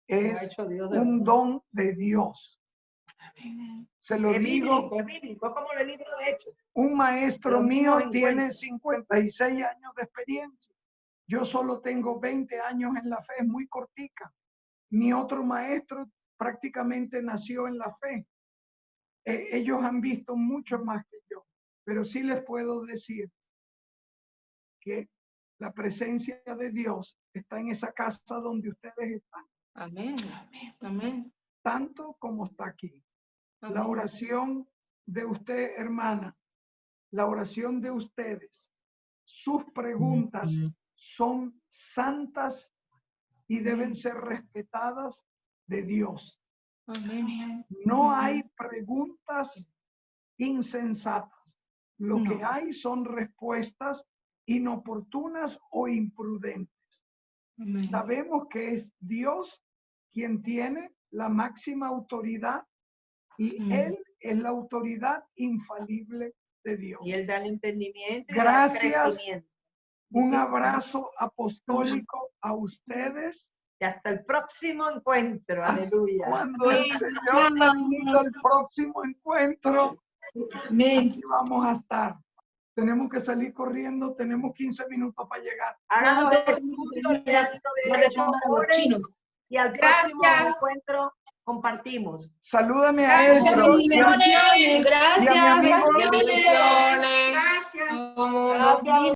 Speaker 1: es un don de Dios. Se lo digo.
Speaker 2: Es bíblico, como el libro de Hechos.
Speaker 1: Un maestro mío tiene 56 años de experiencia. Yo solo tengo 20 años en la fe, es muy cortica. Mi otro maestro prácticamente nació en la fe. Ellos han visto mucho más que yo, pero sí les puedo decir que la presencia de Dios está en esa casa donde ustedes están.
Speaker 4: Amén. Amén.
Speaker 1: Tanto como está aquí.
Speaker 4: Amén.
Speaker 1: La oración de usted, hermana, la oración de ustedes, sus preguntas son santas y deben ser respetadas de Dios.
Speaker 4: Amén.
Speaker 1: No hay preguntas insensatas. Lo que hay son respuestas inoportunas o imprudentes.
Speaker 4: Amén.
Speaker 1: Sabemos que es Dios quien tiene la máxima autoridad y Él es la autoridad infalible de Dios.
Speaker 2: Y Él da el entendimiento.
Speaker 1: Gracias.
Speaker 2: Crecimiento.
Speaker 1: Un abrazo apostólico a ustedes.
Speaker 2: Y hasta el próximo encuentro. Aleluya.
Speaker 1: Cuando el Señor permita el próximo encuentro, aquí vamos a estar. Tenemos que salir corriendo, tenemos 15 minutos para llegar.
Speaker 2: Hagamos el estudio del libro de Hechos, y al próximo encuentro compartimos.
Speaker 1: Salúdame a Ezra.
Speaker 4: Gracias.
Speaker 1: Y a mi amigo.
Speaker 4: Bendiciones.
Speaker 6: Gracias.
Speaker 4: Gracias.